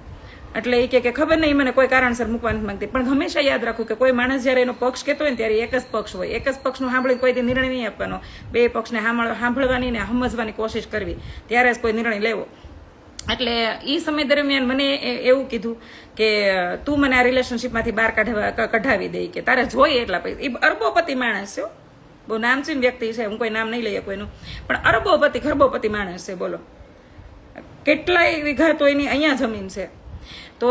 એટલે એ કે ખબર નહીં, મને કોઈ કારણસર મૂકવા નથી માંગતી. પણ હંમેશા યાદ રાખવું કે કોઈ માણસ જ્યારે એનો પક્ષ કહેતો હોય ને ત્યારે એક જ પક્ષ હોય. એક જ પક્ષનું સાંભળીને કોઈ નિર્ણય નહીં આપવાનો. બે પક્ષને સાંભળવાની ને સમજવાની કોશિશ કરવી, ત્યારે જ કોઈ નિર્ણય લેવો. એટલે એ સમય દરમિયાન મને એવું કીધું કે તું મને આ રિલેશનશીપમાંથી બહાર કઢાવી દે, કે તારે જોઈએ એટલા પૈસા. એ અરબોપતિ માણસ છે, બહુ નામચીન વ્યક્તિ છે, હું કોઈ નામ નહીં લઈએ કોઈનું, પણ અરબોપતિ ખરબોપતિ માણસ છે. બોલો, કેટલાય વીઘા તો એની અહીંયા જમીન છે. તો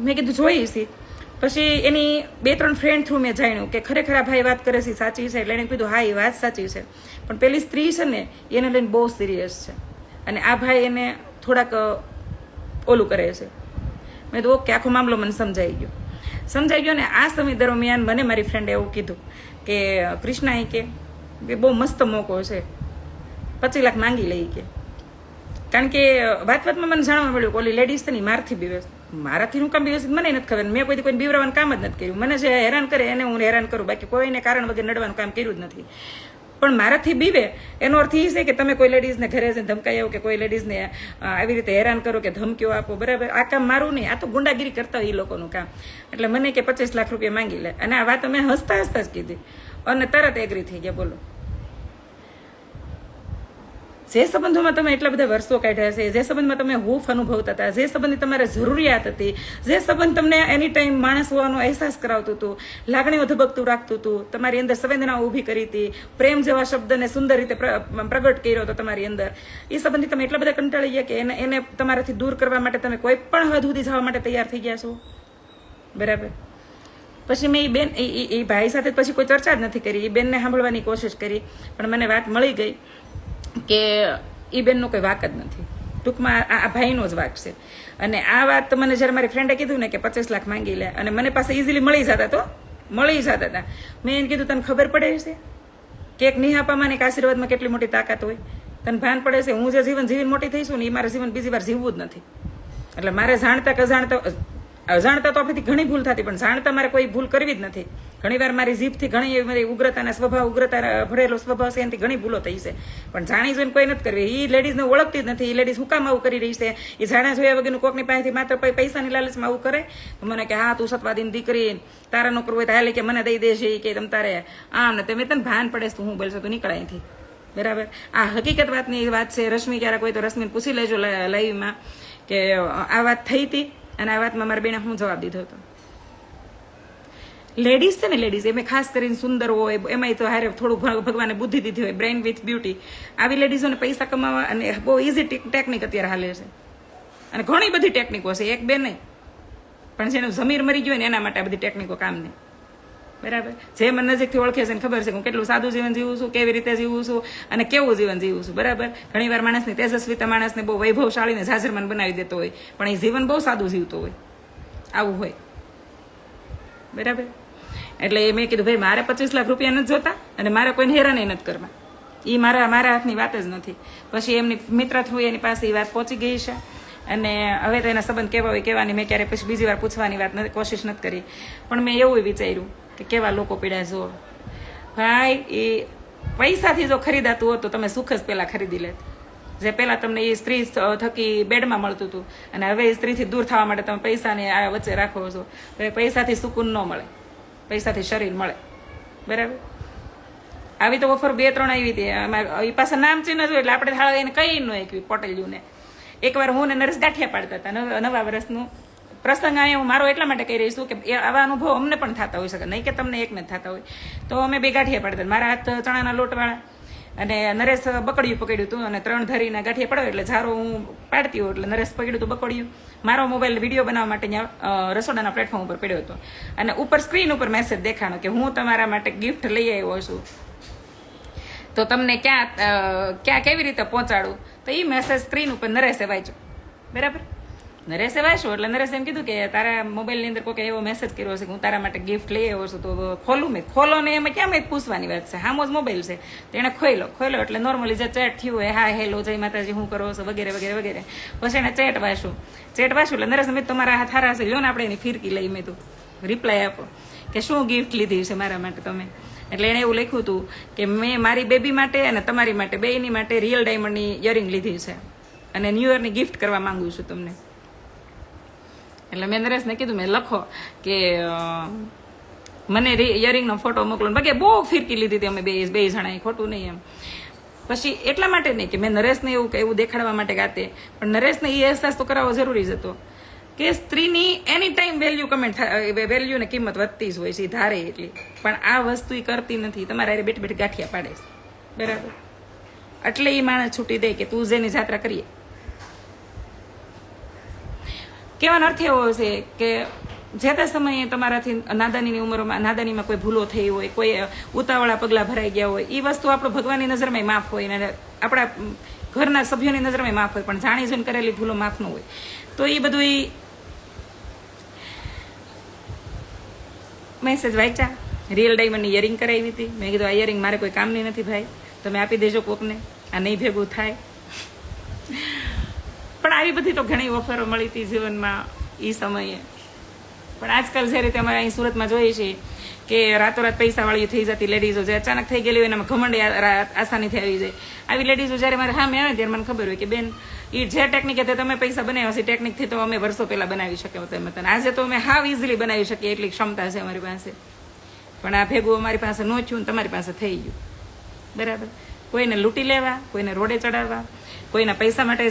મેં કીધું જોઈશી. પછી એની 2-3 ફ્રેન્ડ થ્રુ મેં જાણ્યું કે ખરેખર આ ભાઈ વાત કરે છે સાચી છે. એટલે એને કીધું હા એ વાત સાચી છે, પણ પેલી સ્ત્રી છે ને એને લઈને બહુ સિરિયસ છે, અને આ ભાઈ એને થોડાક ઓલું કરે છે. મેં તો ઓકે, આખો મામલો મને સમજાઈ ગયો. ને આ સમય દરમિયાન મને મારી ફ્રેન્ડે એવું કીધું કે કૃષ્ણા કે બહુ મસ્ત મોકો છે, 25 લાખ માંગી લઈ કે. કારણ કે વાતમાં મને જાણવા મળ્યું કે ઓલી લેડીઝ છે ને મારથી બીવે. મારાથી હું કામ બીવે મને નથી ખબર. મેં કોઈને બીવરાવાનું કામ જ નથી કર્યું. મને જે હેરાન કરે એને હું હેરાન કરું, બાકી કોઈને કારણ વગર નડવાનું કામ કર્યું જ નથી. પણ મારાથી બીવે એનો અર્થ એ છે કે તમે કોઈ લેડીઝને ઘરે જઈને ધમકાઈ આવો, કે કોઈ લેડીઝને આવી રીતે હેરાન કરો, કે ધમકીઓ આપો. બરાબર, આ કામ મારું નહીં, આ તો ગુંડાગીરી કરતા હોય એ લોકોનું કામ. એટલે મને કે 25 લાખ રૂપિયા માંગી લે. અને આ વાત અમે હસતા જ કીધી અને તરત એગ્રી થઈ ગયા. બોલો, જે સંબંધોમાં તમે એટલા બધા વર્ષો કાઢ્યા છે, જે સંબંધમાં તમે હૂફ અનુભવતા હતા, જે સંબંધની તમારે જરૂરિયાત હતી, જે સંબંધ તમને એની ટાઈમ માણસ હોવાનો અહેસાસ કરાવતું હતું, લાગણીઓ ધબકતું રાખતું હતું, તમારી અંદર સંવેદનાઓ ઊભી કરી હતી, પ્રેમ જેવા શબ્દને સુંદર રીતે પ્રગટ કર્યો હતો તમારી અંદર, એ સંબંધી તમે એટલા બધા કંટાળી ગયા કે એને તમારાથી દૂર કરવા માટે તમે કોઈ પણ હદ સુધી જવા માટે તૈયાર થઈ ગયા છો. બરાબર. પછી મેં એ ભાઈ સાથે પછી કોઈ ચર્ચા જ નથી કરી. એ બેનને સાંભળવાની કોશિશ કરી, પણ મને વાત મળી ગઈ કે એ બેનનો કોઈ વાક જ નથી. ટૂંકમાં આ ભાઈનો જ વાક છે. અને આ વાત મને જ્યારે મારી ફ્રેન્ડે કીધું ને કે 25 લાખ માંગી લે, અને મને પાસે ઇઝીલી મળી જતા હતા. મેં એને કીધું તને ખબર પડે છે કે એક નિહાપામાં એક આશીર્વાદમાં કેટલી મોટી તાકાત હોય? તને ભાન પડે છે હું જે જીવન જીવીને મોટી થઈશું ને એ મારે જીવન બીજી વાર જીવવું જ નથી. એટલે મારે અજાણતા તો આપણેથી ઘણી ભૂલ થતી, પણ જાણતા મારે કોઈ ભૂલ કરવી જ નથી. ઘણીવાર મારી જીભથી ઘણી મારી ઉગ્રતા ભરેલો સ્વભાવ છે, એનાથી ઘણી ભૂલો થઈ છે, પણ જાણી જોઈને કોઈ નથી કરવી. એ લેડીઝને ઓળખતી જ નથી. એ લેડીઝ હું કામ આવું કરી રહી છે? એ જાણ્યા જોયા વગરનું કોકની પાસેથી માત્ર પૈસાની લાલચમાં આવું કરે. તો મને કે હા તું સતવાદીની દીકરી, તારા નોકર હોય તો હાલે કે મને દઈ દેશે, કે તમ તારે આમ ને તમે તને ભાન પડે તું હું બોલશો તું નીકળાય અહીંથી. બરાબર. આ હકીકત વાતની વાત છે. રશ્મિ ક્યારેક હોય તો રશ્મિને પૂછી લેજો લાઈવમાં કે આ વાત થઈ હતી, અને આ વાતમાં મારા બેને હું જવાબ દીધો હતો. લેડીઝ છે ને, લેડીઝ એમાં ખાસ કરીને સુંદર હોય, એમાંય તો હારે થોડું ભગવાને બુદ્ધિ દીધી હોય, બ્રેઇન વિથ બ્યુટી. આવી લેડીઝોને પૈસા કમાવા અને બહુ ઇઝી ટેકનિક અત્યારે હાલે છે, અને ઘણી બધી ટેકનિકો છે, એક બે નહીં. પણ જેનું જમીર મરી ગયું ને એના માટે આ બધી ટેકનિકો કામ નહીં. બરાબર. જે મને નજીકથી ઓળખે છે ને ખબર છે હું કેટલું સાદું જીવન જીવું છું, કેવી રીતે જીવું છું અને કેવું જીવન જીવું છું. બરાબર. ઘણી વાર માણસની તેજસ્વીતા માણસને બહુ વૈભવશાળીને જાજરમાન બનાવી દેતો હોય, પણ એ જીવન બહુ સાદું જીવતો હોય. આવું હોય. બરાબર. એટલે મેં કીધું ભાઈ મારે 25 લાખ રૂપિયા નથી જોતા, અને મારે કોઈને હેરાન નથી કરવા. એ મારા હાથની વાત જ નથી. પછી એમની મિત્ર થ્રુ એની પાસે એ વાત પહોંચી ગઈ છે, અને હવે તો એના સંબંધ કેવા હોય કેવાની મેં ક્યારે પછી બીજી વાર પૂછવાની વાત કોશિશ નથી કરી. પણ મેં એવું વિચાર્યું કે કેવા લોકો પીડ્યા જો ભાઈ, એ પૈસાથી જો ખરીદાતું હોત તો તમે સુખ જ પહેલાં ખરીદી લેત. જે પહેલાં તમને એ સ્ત્રી થકી બેડમાં મળતું હતું, અને હવે એ સ્ત્રીથી દૂર થવા માટે તમે પૈસાને આ વચ્ચે રાખો છો. પૈસાથી સુકૂન ન મળે, પૈસાથી શરીર મળે. બરાબર. આવી તો ઓફર 2-3 આવી હતી. એ પાછા નામ ચીન જ હોય એટલે આપણે થાળા એને કઈ ન એકવી પટેલિયુંને. એકવાર હું ને નરેશ ગાંઠિયા પાડતા હતા નવા વર્ષનું પ્રસંગ. અહીંયા હું મારો એટલા માટે કહી રહી છું કે આવા અનુભવ અમને પણ થતા હોય શકે, નહીં કે તમને એકને જ થતા હોય. તો અમે 2 ગાંઠિયા પાડતા. મારા હાથ ચણાના લોટવાળા, અને નરેશ બકડિયું પકડ્યું હતું, અને 3 ધરીના ગાંઠિયા પડ્યો એટલે ઝારો હું પાડતી હોય એટલે નરેશ પકડ્યું હતું બકડિયું. મારો મોબાઈલ વિડીયો બનાવવા માટે ત્યાં રસોડાના પ્લેટફોર્મ ઉપર પડ્યો હતો, અને ઉપર સ્ક્રીન ઉપર મેસેજ દેખાણો કે હું તમારા માટે ગિફ્ટ લઈ આવ્યો છું, તો તમને ક્યાં કેવી રીતે પહોંચાડું. તો એ મેસેજ સ્ક્રીન ઉપર નરેશે વાંચ્યો. બરાબર. નરેશે વાંચ્યું એટલે નરેશે એમ કીધું કે તારા મોબાઈલની અંદર કોઈ એવો મેસેજ કર્યો હશે કે હું તારા માટે ગિફ્ટ લઈ આવ્યો છું, તો ખોલું મેં ખોલો ને એમાં ક્યાં મેં પૂછવાની વાત છે, હામો જ મોબાઈલ છે. તો એણે ખોલ્યો એટલે નોર્મલી જે ચેટ થયું હોય, હા હેલો જય માતાજી હું કરો છો વગેરે વગેરે વગેરે. પછી એણે ચેટ વાંચ્યું એટલે નરેશ મેં તમારા હાથ હારા હશે, લ્યો ને આપણે એની ફિરકી લઈ. મેં તું રિપ્લાય આપો કે શું ગિફ્ટ લીધી છે મારા માટે તમે. એટલે એણે એવું લખ્યું હતું કે મેં મારી બેબી માટે અને તમારી માટે બેયની માટે રિયલ ડાયમંડની ઇયરિંગ લીધી છે અને ન્યૂ યરની ગિફ્ટ કરવા માંગુ છું તમને. એટલે મેં નરેશને કીધું મેં લખો કે મને ઇયરિંગનો ફોટો મોકલો. બાકી બહુ ફિરકી લીધી હતી અમે બે જણાએ, ખોટું નહીં એમ. પછી એટલા માટે નહીં કે મેં નરેશને એવું દેખાડવા માટે ગાતે, પણ નરેશને એ અહેસાસ તો કરાવવો જરૂરી જ હતો કે સ્ત્રીની એની ટાઈમ વેલ્યુ ને કિંમત વધતી જ હોય છે, ધારે એટલી. પણ આ વસ્તુ એ કરતી નથી, તમારે અરે બેઠી બેઠી ગાંઠિયા પાડે છે, બરાબર. એટલે એ માણસ છૂટી દે કે તું જેની જાત્રા કરીએ. કહેવાનો અર્થ એવો છે કે જે તે સમયે તમારાથી નાદાનીની ઉંમરોમાં નાદાનીમાં કોઈ ભૂલો થઈ હોય, કોઈ ઉતાવળા પગલાં ભરાઈ ગયા હોય, એ વસ્તુ આપણો ભગવાનની નજરમાં માફ હોય અને આપણા ઘરના સભ્યોની નજરમાં માફ હોય, પણ જાણી જોઈને કરેલી ભૂલો માફ ન હોય. તો એ બધું મેસેજ વાંચ્યા. રિયલ ડાયમંડની ઇયરિંગ કરાવી હતી. મેં કીધું આ ઇયરિંગ મારે કોઈ કામની નથી ભાઈ, તમે આપી દેજો કોકને, આ નહીં ભેગું થાય. પણ આવી બધી તો ઘણી ઓફરો મળી હતી જીવનમાં એ સમયે. પણ આજકાલ જે રીતે અમારે અહીં સુરતમાં જોઈએ છીએ કે રાતોરાત પૈસાવાળી થઈ જતી લેડીઝો જે અચાનક થઈ ગયેલી હોય એનામાં ઘમંડ આસાનીથી આવી જાય. આવી લેડીઝો જ્યારે મારે સામે આવે ત્યારે મને ખબર હોય કે બેન એ જે ટેકનિક હતી તમે પૈસા બનાવ્યા છે ટેકનિકથી તો અમે વર્ષો પહેલા બનાવી શકીએ તમે તને. આજે તો અમે હાવ ઇઝીલી બનાવી શકીએ એટલી ક્ષમતા છે અમારી પાસે. પણ આ ભેગું અમારી પાસે ન થયું, તમારી પાસે થઈ ગયું, બરાબર. કોઈને લૂંટી લેવા, કોઈને રોડે ચડાવવા, કોઈના પૈસા માટે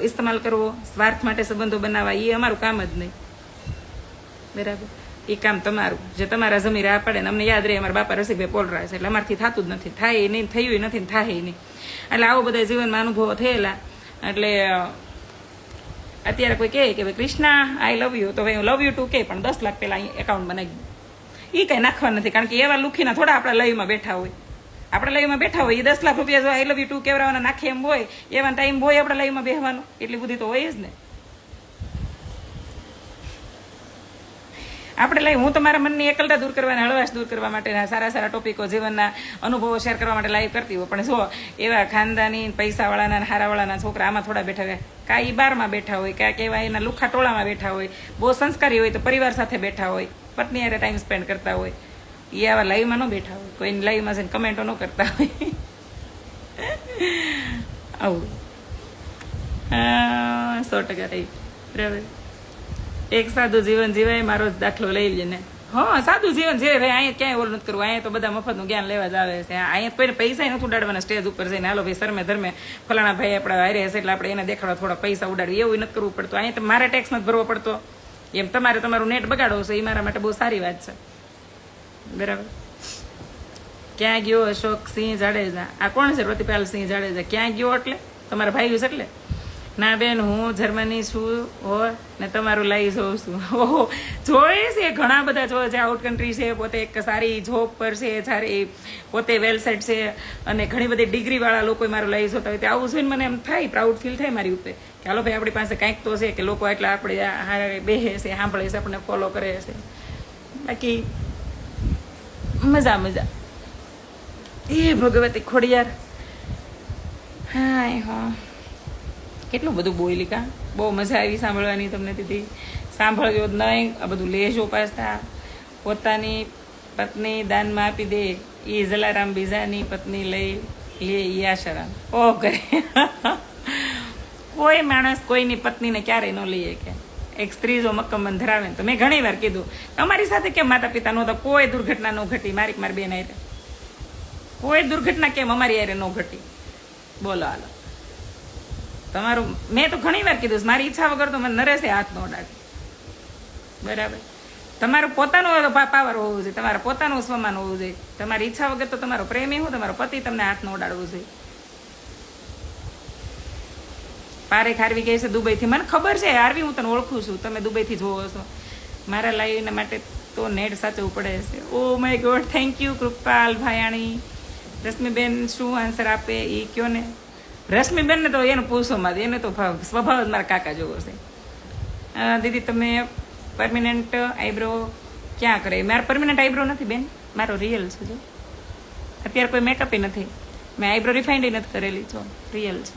ઇસ્તેમાલ કરવો, સ્વાર્થ માટે સંબંધો બનાવવા, એ અમારું કામ જ નહીં, બરાબર. એ કામ તમારું જે તમારા જમી રાહ પડે ને અમને યાદ રહે અમારા બાપા રસિકભાઈ પોલરા છે, એટલે અમારથી થતું જ નથી, થાય નહીં, થયું નથી ને થાય નહીં. એટલે આવો બધા જીવનમાં અનુભવો થયેલા. એટલે અત્યારે કોઈ કહે કે ભાઈ કૃષ્ણા આઈ લવ યુ, તો ભાઈ હું લવ યુ ટુ કે પણ 10 લાખ પહેલા અહીં એકાઉન્ટ બનાવી દઉં. એ કંઈ નાખવા નથી, કારણ કે એવા લુખીના થોડા આપણા લયમાં બેઠા હોય. આપણે લયમાં બેઠા હોય એ 10 લાખ રૂપિયા જો આઈ લવ યુ ટુ કેવડાવવાના નાખે એમ હોય, એવા ટાઈમ હોય આપણા લયમાં બેહવાનો, એટલી બધી તો હોય જ ને. આપણે લઈ હું તમારા મનની એકલતા દૂર કરવાના, હળવાશ દૂર કરવા માટેના સારા સારા ટોપિકો, જીવનના અનુભવો શેર કરવા માટે લાઈવ કરતી હોય. પણ જો એવા ખાનદાની પૈસાવાળાના હારાવાળાના છોકરા આમાં થોડા બેઠા હોય, કાંઈ બારમાં બેઠા હોય, કાંઈક એવા એના લુખા ટોળામાં બેઠા હોય, બહુ સંસ્કારી હોય તો પરિવાર સાથે બેઠા હોય, પત્ની હારે ટાઈમ સ્પેન્ડ કરતા હોય, એ આવા લાઈવમાં ન બેઠા હોય, કોઈની લાઈવમાં જઈને કમેન્ટો ન કરતા હોય. આવું 100% રહી, બરાબર. એક સાદું જીવન જીવાય, મારો જ દાખલો લઈ લે ને. હા, સાદું જીવન જીવે ભાઈ. અહીંયા ક્યાંય ઓલું નથી કરવું, અહીંયા તો બધા મફતનું જ્ઞાન લેવા જ આવે છે. અહીંયા કોઈને પૈસા નથી ઉડાડવાના સ્ટેજ ઉપર જઈને હાલો ભાઈ શરમે ધર્મે ફલાણા ભાઈ આપણા હારે હશે એટલે આપણે એને દેખાડવા થોડા પૈસા ઉડાડવી, એવું નથી કરવું પડતું. અહીંયા તો મારે ટેક્સ નથી ભરવો પડતો, એમ તમારે તમારું નેટ બગાડો છો, એ મારા માટે બહુ સારી વાત છે, બરાબર. ક્યાં ગયો અશોક સિંહ જાડેજા? આ કોણ છે? પ્રતિપાલ સિંહ જાડેજા. ક્યાં ગયો એટલે તમારા ભાઈ છે એટલે? ના બેન, હું જર્મની છું હો ને તમારું લાઈ જોઉં છું. ઓહો, જોઈ છે ઘણા બધા જોવે છે, આઉટ કન્ટ્રી છે, પોતે એક સારી જોબ પર છે, સારી પોતે વેલ સેટ છે, અને ઘણી બધી ડિગ્રીવાળા લોકો મારું લાઈ જોતા હોય. આવું જોઈને મને એમ થાય, પ્રાઉડ ફીલ થાય મારી ઉપર કે હાલો ભાઈ આપણી પાસે કાંઈક તો છે કે લોકો એટલા આપણે બેહે છે, સાંભળે છે, આપણને ફોલો કરે છે. બાકી મજા મજા. એ ભગવતી ખોડિયાર. હા હા, કેટલું બધું બોલી કા, બહુ મજા આવી સાંભળવાની તમને દીદી. સાંભળજો જ નહીં, આ બધું લેજો પાછા. પોતાની પત્ની દાનમાં આપી દે, એ જલારામ બીજાની પત્ની લઈ લે યાશરામ. ઓહ કરે. કોઈ માણસ કોઈની પત્નીને ક્યારેય ન લઈએ કે એક સ્ત્રી જો મક્કમ ધરાવે તો મેં ઘણી વાર કીધું અમારી સાથે કેમ માતા પિતા નહોતા, કોઈ દુર્ઘટના ન ઘટી મારી બેન હારે, કોઈ દુર્ઘટના કેમ અમારી હારે ન ઘટી? બોલો હાલો. તમારું મેં તો ઘણી વાર કીધું મારી ઈચ્છા વગર તો મને નરેશે હાથ ન ઉડાડે, બરાબર. તમારું પોતાનું પાવર હોવું જોઈએ, તમારે પોતાનું સ્વમાન હોવું જોઈએ. તમારી ઈચ્છા વગર તો તમારો પ્રેમી હું તમારો પતિ તમને હાથ ન ઉડાડવું જોઈએ. પારેખ હારવી કહે છે દુબઈથી, મને ખબર છે હારવી, હું તને ઓળખું છું, તમે દુબઈથી જોવો છો. મારા લાઈવના માટે તો નેટ સાચવવું પડે છે. Oh my God, thank you Kripal Bhayani. Rashmiben શું આન્સર આપે એ કયો ને. રશ્મિબેન ને તો એને પૂછો માં, એને તો સ્વભાવ જ મારા કાકા જેવો છે. દીદી તમે પરમેનન્ટ આઈબ્રો ક્યાં કરે? મારો પરમેનન્ટ આઈબ્રો નથી બેન, મારો રિયલ છે. જો અત્યારે કોઈ મેકઅપ નથી, મેં આઈબ્રો રિફાઇન્ડ નથી કરેલી, જો રિયલ છે.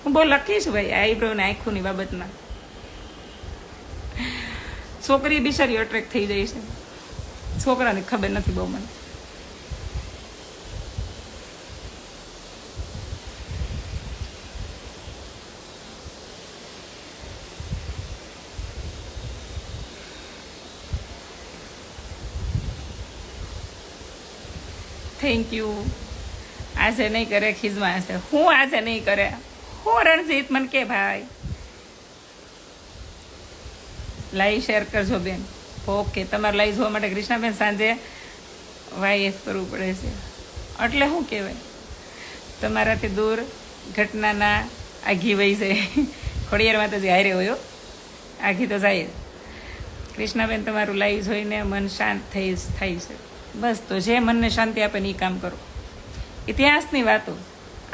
હું બહુ લકી છું ભાઈ આઈબ્રો ને આંખોની બાબતમાં. છોકરી બિચારી અટ્રેક્ટ થઈ જાય છે, છોકરાને ખબર નથી બહુ મને. Thank you. આજે નહીં કરે ખીજમાં હશે. હું આજે નહીં કરે હું રણજીત મને કે ભાઈ લાઈવ શેર કરજો બેન. ઓકે, તમારે લાઈવ જોવા માટે કૃષ્ણાબેન સાંજે વાયએફ કરવું પડે છે. એટલે શું કહેવાય, તમારાથી દૂર ઘટનાના આઘી વહી જાય. ખોડિયારમાં તો જે હારે હોય આઘી તો જાય. કૃષ્ણાબેન તમારું લાઈવ જોઈને મન શાંત થાય છે. બસ તો જે મનને શાંતિ આપે ને એ કામ કરો. ઇતિહાસની વાતો,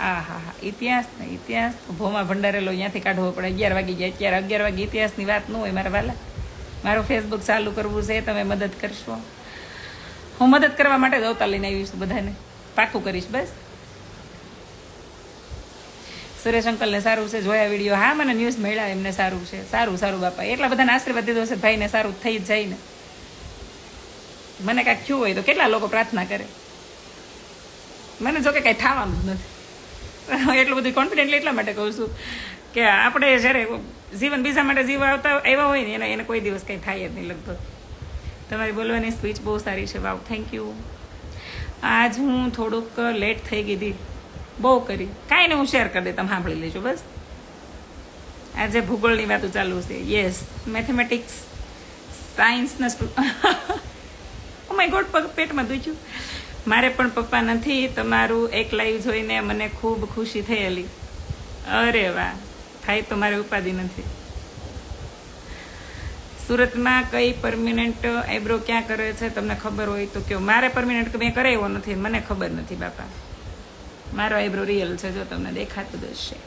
હા હા હા, ઇતિહાસ ભોમાં ભંડારેલો અહીંયાથી કાઢવો પડે. 11 વાગી ગયા, અત્યારે 11 વાગે ઇતિહાસની વાત ન હોય મારા વાલા. મારું ફેસબુક ચાલુ કરવું છે, તમે મદદ કરશો. હું મદદ કરવા માટે જ અવતાર લઈને આવી છું, બધાને પાકું કરીશ. બસ સુરેશ અંકલને સારું છે, જોયા વિડીયો? હા, મને ન્યૂઝ મળ્યા, એમને સારું છે. સારું બાપા, એટલા બધાને આશીર્વાદ દીધો છે ભાઈને, સારું થઈ જ જાય ને. મને કાંઈક થયું હોય તો કેટલા લોકો પ્રાર્થના કરે. મને જો કે કાંઈ થવાનું જ નથી. એટલું બધું કોન્ફિડન્ટલી એટલા માટે કહું છું કે આપણે જ્યારે જીવન બીજા માટે જીવવા આવ્યા હોય ને એને કોઈ દિવસ કંઈ થાય જ નહીં લગભગ. તમારી બોલવાની સ્પીચ બહુ સારી છે. વાવ, થેન્ક યુ. આજ હું થોડુંક લેટ થઈ ગઈ હતી, બહુ કરી. કાંઈ નહીં, હું શેર કરી દે, તમે સાંભળી લેજો. બસ આજે ભૂગોળની વાતો ચાલુ છે. યસ, મેથેમેટિક્સ સાયન્સના ઓ માય ગોડ, પગ પેટમાં દુખ્યું. મારે પણ પપ્પા નથી. તમારું એક લાઈવ જોઈને મને ખૂબ ખુશી થયેલી. અરે વાહ, થાય તો મારે ઉપાધિ નથી. સુરતમાં કઈ પરમેનન્ટ આઈબ્રો ક્યાં કરે છે તમને ખબર હોય તો કહો. મારે પરમેનન્ટ મેં કરાવ્યો નથી, મને ખબર નથી બાપા. મારો આઈબ્રો રિયલ છે, જો તમને દેખાતું જ હશે.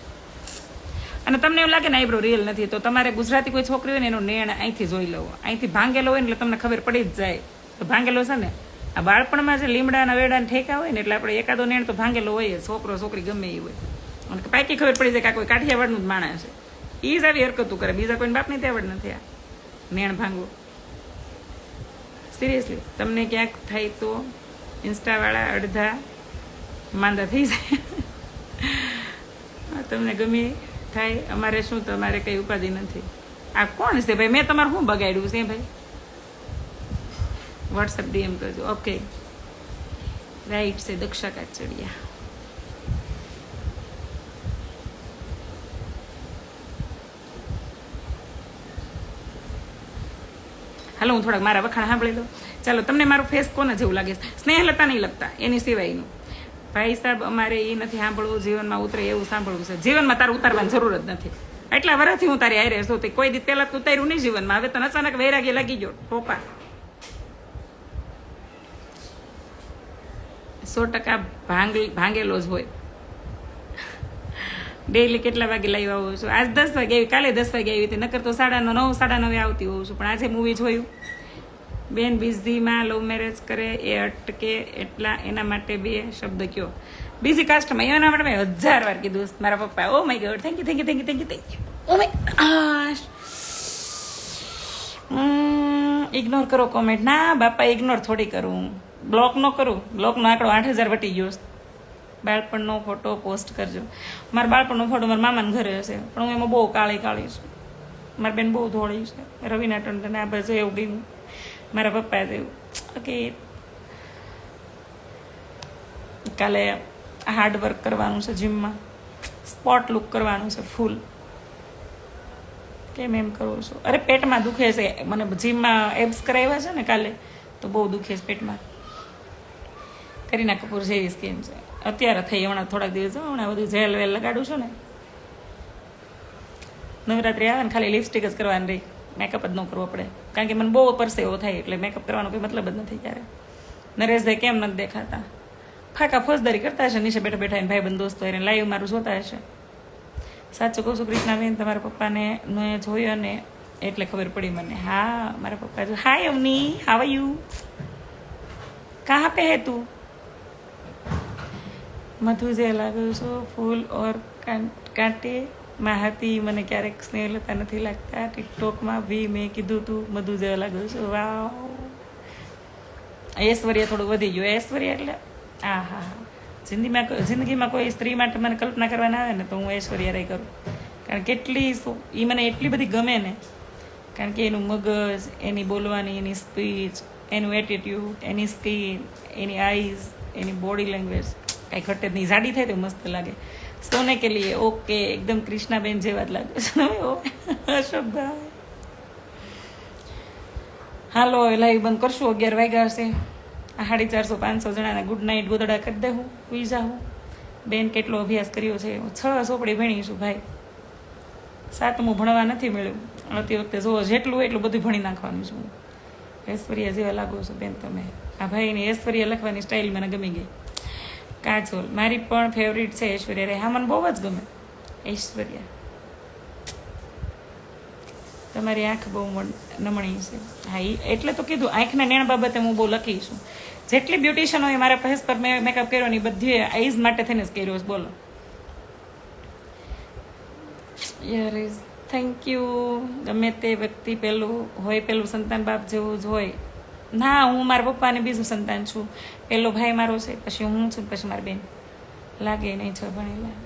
અને તમને એવું લાગે ને આઈબ્રો રિયલ નથી તો તમારે ગુજરાતી કોઈ છોકરી હોય ને એનું નેણ અહીંથી જોઈ લેવો. અહીંથી ભાંગેલો હોય ને એટલે તમને ખબર પડી જ જાય તો ભાંગેલો છે ને. આ બાળપણમાં જે લીમડાના વેડાને ઠેકા હોય ને એટલે આપણે એકાદો નેણ તો ભાંગેલો હોય, છોકરો છોકરી ગમે એ હોય. અને પાકી ખબર પડી જાય કે આ કોઈ કાઠિયાવાડનું જ માણસ છે. એ જ આવી હરકતું કરે, બીજા કોઈને બાપની તેવડ નથી આ નેણ ભાંગવું. સિરિયસલી, તમને ક્યાંક થાય તો ઇન્સ્ટાવાળા અડધા માંદા થઈ જાય. તમને ગમે થાય, અમારે શું, તમારે કંઈ ઉપાધિ નથી. આ કોણ છે ભાઈ? મેં તમારું શું બગાડ્યું છે ભાઈ? વોટ્સઅપ ડીએમ કરજો. ઓકે, રાઈટ છે દક્ષા કાચડિયા. હાલો, હું થોડાક મારા વખાણ સાંભળી લઉં. ચાલો, તમને મારું ફેસ કોને જેવું લાગે છે? સ્નેહલતા નહીં લગતા, એની સિવાયનું. ભાઈ સાહેબ, અમારે એ નથી સાંભળવું, જીવનમાં ઉતરે એવું સાંભળવું છે. જીવનમાં તારે ઉતારવાની જરૂર જ નથી. એટલા વર્ષથી હું તારી હારે છું, કોઈ દી પહેલા ઉતાર્યું નહીં જીવનમાં. હવે તો અચાનક વૈરાગ્ય લાગી ગયો ટોપા. 100% ભાંગેલો જ હોય. ડેઈલી કેટલા વાગે લાવી આવું છું? આજ 10 વાગે આવી, કાલે 10 વાગે આવી હતી. નકર તો 9:30 9:30 આવતી હોઉં છું. પણ આજે મૂવી જોયું. બેન બિઝીમાં લવ મેરેજ કરે એ અટકે એટલા, એના માટે 2 શબ્દ કયો. બીજી કાસ્ટમાં એના માટે મેં 1000 વાર કીધું મારા પપ્પા. Oh my God, thank you. Oh my ignore કરો કોમેન્ટ. ના બાપા, ઇગ્નોર થોડી કરું, બ્લોક ન કરું. બ્લોકનો આંકડો 8000 વટી ગયો. બાળપણનો ફોટો પોસ્ટ કરજો. મારા બાળપણનો ફોટો મારા મામાના ઘરે હશે, પણ હું એમાં બહુ કાળી છું. મારી બેન બહુ ધોળી છે. રવિના ટંડન આ બાજુ એવું ગયું. મારા પપ્પા જેવું. ઓકે, કાલે હાર્ડવર્ક કરવાનું છે જીમમાં. સ્પોટ લુક કરવાનું છે ફૂલ. કેમ એમ કરું છું? અરે પેટમાં દુખે છે મને. જીમમાં એબ્સ કરાવ્યા છે ને કાલે, તો બહુ દુખે છે પેટમાં. કરીના કપૂર જેવી સ્કીન છે. અત્યારે થઈ હમણાં થોડાક દિવસ, હમણાં બધું જેલ વેલ લગાડું છું ને. નવરાત્રી આવે ને ખાલી લિપસ્ટિક જ કરવાની રહી, મેકઅપ જ ન કરવો પડે. કારણ કે મને બહુ પરસેવો થાય એટલે મેકઅપ કરવાનો કોઈ મતલબ જ નથી. ત્યારે નરેશભાઈ કેમ નથી દેખાતા? ફાકા ફોજદારી કરતા હશે નીચે બેઠા બેઠા, ભાઈ બંધ દોસ્તો એને લાઈવ મારું જોતા હશે. સાચું કહું છું કૃષ્ણાબેન, તમારા પપ્પાને મેં જોયો ને એટલે ખબર પડી મને. હા, મારા પપ્પા જો. હાય અવની, હાવ યુ, કहाँ पे है तू? મધુ જે લાગુ છું ફૂલ ઓર કાંટે માં હતી, મને ક્યારેક સ્નેહલતા નથી લાગતા. ટિકટોકમાં બી મેં કીધું તું મધુ જેવા લાગુ છું. વાવ, ઐશ્વર્ય થોડું વધી ગયું. ઐશ્વર્ય એટલે હા હા હા, જિંદગીમાં કોઈ સ્ત્રી માટે મને કલ્પના કરવાના આવે ને તો હું ઐશ્વર્યા રાય કરું. કારણ કે એ મને એટલી બધી ગમે ને, કારણ કે એનું મગજ, એની બોલવાની, એની સ્પીચ, એનું એટીટ્યુડ, એની સ્કિન, એની આઈઝ, એની બોડી લેંગ્વેજ કાંઈ ઘટે જ નહીં. જાડી થાય તો મસ્ત લાગે. સોને કે લીએ ઓકે, એકદમ કૃષ્ણાબેન જેવા જ લાગે છે. અશોકભાઈ હાલો, લાઈવ બંધ કરશું. 11 વાગ્યા હશે. 450-500 જણાને ગુડ નાઇટ ગોદડા કરી દઉં, સુઈ જાઉં. બેન કેટલો અભ્યાસ કર્યો છે? 6 ચોપડી ભણીશું ભાઈ, 7મું ભણવા નથી મળ્યું. તે વખતે જુઓ જેટલું એટલું બધું ભણી નાખવાનું છું. ઐશ્વર્યા જેવા લાગો છો બેન તમે. આ ભાઈની ઐશ્વર્યા લખવાની સ્ટાઇલ મને ગમી ગઈ. કાજોલ મારી પણ ફેવરિટ છે ઐશ્વર્યા રાય. હા, મને બહુ જ ગમે ઐશ્વર્યા. તમારી આંખ બહુ નમણી છે. હા, એટલે તો કીધું આંખના નેણ બાબતે હું બહુ લખી છું. જેટલી બ્યુટિશિયન હોય મારા ફેસ પર મેં મેકઅપ કર્યો ને બધી આઈઝ માટે થઈને જ કર્યો છે. બોલો યાર, થેન્ક યુ. ગમે તે વ્યક્તિ પેલું સંતાન બાપ જેવું જ હોય. ના, હું મારા પપ્પાને બીજું સંતાન છું. પેલો ભાઈ મારો છે, પછી હું છું, પછી મારી બેન. લાગે નહીં છ ભણેલા.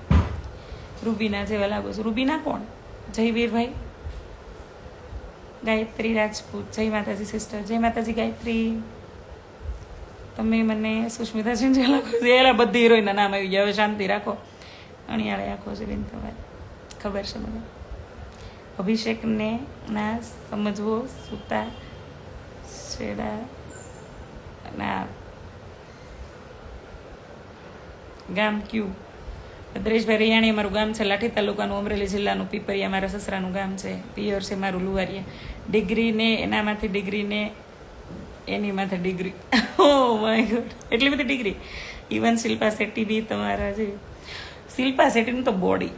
રૂબીના જેવા લાગો છો. રૂબીના કોણ? જયવીરભાઈ, ગાયત્રી રાજપૂત. જય માતાજી સિસ્ટર. જય માતાજી ગાયત્રી. તમે મને સુષ્મિતાજી જે લાગો છો. એલા બધી હિરોઈનના નામ આવી ગયા. હવે શાંતિ રાખો. અણિયાળે આખો છે બેન તમારે ખબર છે મને. અભિષેકને ના સમજવો, સૂતા છેડા ના ગામ ક્યુ? ભદ્રેશભાઈ રૈયાણી અમારું ગામ છે. લાઠી તાલુકાનું, અમરેલી જિલ્લાનું પીપરિયા મારા સસરાનું ગામ છે. પિયર છે મારું લુવારિયા. ડિગ્રીને એનામાંથી ડિગ્રીને એની માથે ડિગ્રી. ઓ માય ગોડ, એટલી બધી ડિગ્રી. ઇવન શિલ્પા શેટ્ટી બી તમારા જે. શિલ્પા શેટ્ટીનું તો બોડી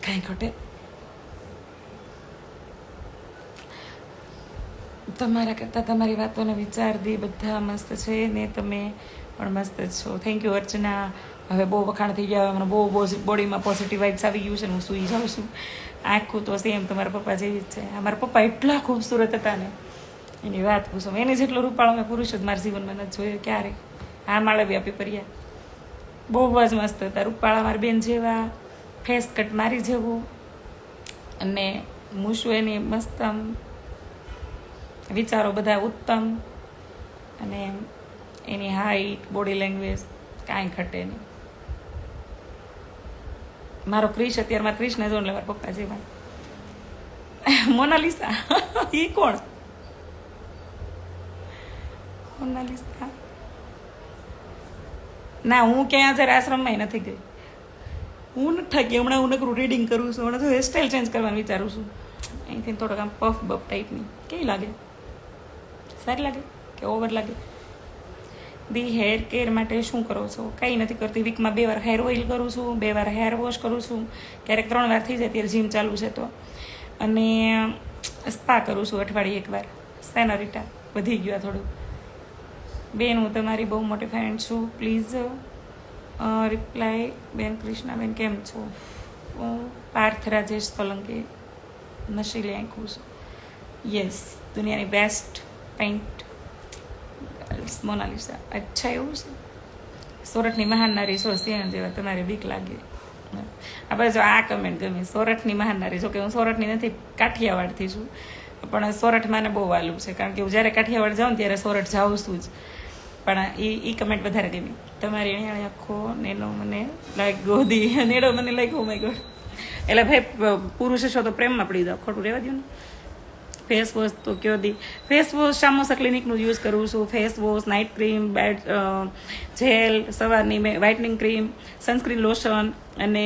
કાંઈ ઘટે. તમારા કરતાં તમારી વાતોને વિચાર દી બધા મસ્ત છે ને તમે પણ મસ્ત જ છો. થેન્ક યુ અર્ચના. હવે બહુ વખાણ થઈ ગયા. મને બહુ બોડીમાં પોઝિટિવ વાઇબ્સ આવી ગયું છે ને હું સૂઈ જાઉં છું. આખું તો સેમ તમારા પપ્પા જેવી જ છે. મારા પપ્પા એટલા ખૂબસૂરત હતા ને એની વાત પૂછો. એને જેટલો રૂપાળો મેં પુરુષ જ મારા જીવનમાં નથી જોયો ક્યારે. હા, માળવ્યા પીપરિયા બહુ જ મસ્ત હતા. રૂપાળા મારી બેન જેવા, ફેસ કટ મારી જેવું, અને મૂછું એની મસ્ત, વિચારો બધા ઉત્તમ, અને એની હાઈટ, બોડી લેંગ્વેજ કાંઈ ઘટે નહીં. મારો ક્રિશ અત્યારમાં ક્રિશને જોઈને એટલે મારા પપ્પા જેવા. મોનાલિસા એ કોણ? મોનાલિસા ના, હું ક્યાં જ્યારે આશ્રમમાં નથી ગઈ. હું નથી થાકી. હમણાં હું નકરું રીડિંગ કરું છું. હમણાં તો હેરસ્ટાઈલ ચેન્જ કરવાનું વિચારું છું. અહીંથી થોડોક આમ પફ બફ ટાઈપની. કેવી લાગે? સારી લાગે કે ઓવર લાગે? દી હેર કેર માટે શું કરો છો? કંઈ નથી કરતી. વીકમાં 2 વાર હેર ઓઇલ કરું છું, 2 વાર હેર વોશ કરું છું, ક્યારેક 3 વાર થઈ જાય ત્યારે જીમ ચાલુ છે તો. અને સ્પા કરું છું અઠવાડિયે 1 વાર. સેનોરિટા વધી ગયું થોડું. બેન હું તમારી બહુ મોટી ફ્રેન્ડ છું. Please reply. બેન કૃષ્ણાબેન કેમ છો? હું પાર્થ રાજેશ સોલંકી, નશીલી આંખું છું. યસ, દુનિયાની બેસ્ટ પેઇન્ટ મોનાલિસા. અચ્છા, એવું છે. સોરઠની મહાન નારી છો, સિંહ જેવા તમારે બીક લાગે. આ બાજુ આ કમેન્ટ ગમી. સોરઠની મહાન નારી. જો કે હું સોરઠની નથી, કાઠિયાવાડથી છું, પણ સોરઠ મને બહુ વાલું છે. કારણ કે હું જ્યારે કાઠિયાવાડ જાઉં ત્યારે સોરઠ જાઉં છું જ. પણ એ કમેન્ટ વધારે ગમી. તમારી અહીંયા આખો નેનો મને લાઈક ગોદી, નેડો મને લાઈક ઓ માય ગોડ. એટલે ભાઈ પુરુષ છો તો પ્રેમમાં પડી જાઓ, ખોટું રહેવા દો ને. ફેસ વોશ તો કયો દી? ફેસ વોશ શામોસા ક્લિનિકનું યુઝ કરું છું. Face wash, night cream, bed gel, સવારની મેં વ્હાઇટનિંગ ક્રીમ, સનસ્ક્રીન લોશન, અને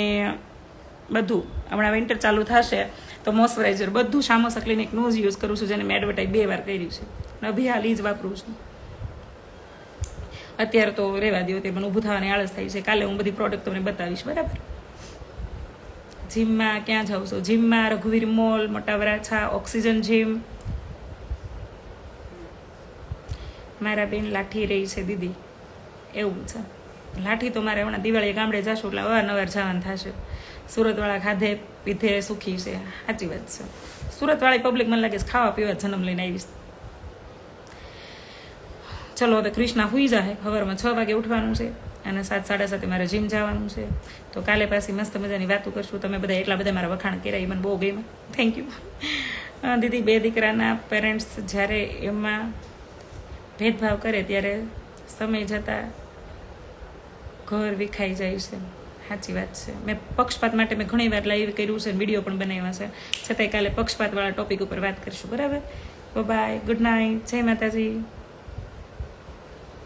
બધું હમણાં વિન્ટર ચાલુ થશે તો મોઇશ્ચરાઇઝર બધું શામોસા ક્લિનિકનું જ યુઝ કરું છું, જેને મેં એડવર્ટાઈઝ 2 વાર કરી છે. અભી હાલ જ વાપરું છું. અત્યારે તો રહેવા દો, તે મને ઊભું થવાની આળસ થાય છે. કાલે હું બધી પ્રોડક્ટ તમને બતાવીશ, બરાબર? જીમમાં ક્યાં જાઉં છો? જીમમાં રઘુવીર મોલ, મોટા વરાછા, ઓક્સિજન જીમ. મારા બેન લાઠી રહી છે દીદી, એવું છે. લાઠી તો મારે હમણાં દિવાળીએ ગામડે જશું એટલે અવારનવાર જવાનું થશે. સુરતવાળા ખાધે પીધે સુખી છે, સાચી વાત છે. સુરતવાળી પબ્લિક મને લાગે છે ખાવા પીવા જન્મ લઈને આવીશ. ચલો હવે કૃષ્ણા હુઈ જાય, સવારમાં 6 વાગે ઉઠવાનું છે અને 7-7:30 મારે જીમ જવાનું છે. તો કાલે પાછી મસ્ત મજાની વાતો કરશું. તમે બધા એટલા બધા મારા વખાણ કર્યા, એ મને બહુ ગમ્યું, થેન્ક યુ. દીદી, 2 દીકરાના પેરેન્ટ્સ જ્યારે એમાં ભેદભાવ કરે ત્યારે સમય જતાં ઘર વિખાઈ જાય છે. સાચી વાત છે. મેં પક્ષપાત માટે મેં ઘણી વાર લાઈવ કર્યું છે, વિડીયો પણ બનાવ્યા છે. છતાંય કાલે પક્ષપાતવાળા ટોપિક ઉપર વાત કરીશું, બરાબર? બાય, ગુડ નાઇટ, જય માતાજી.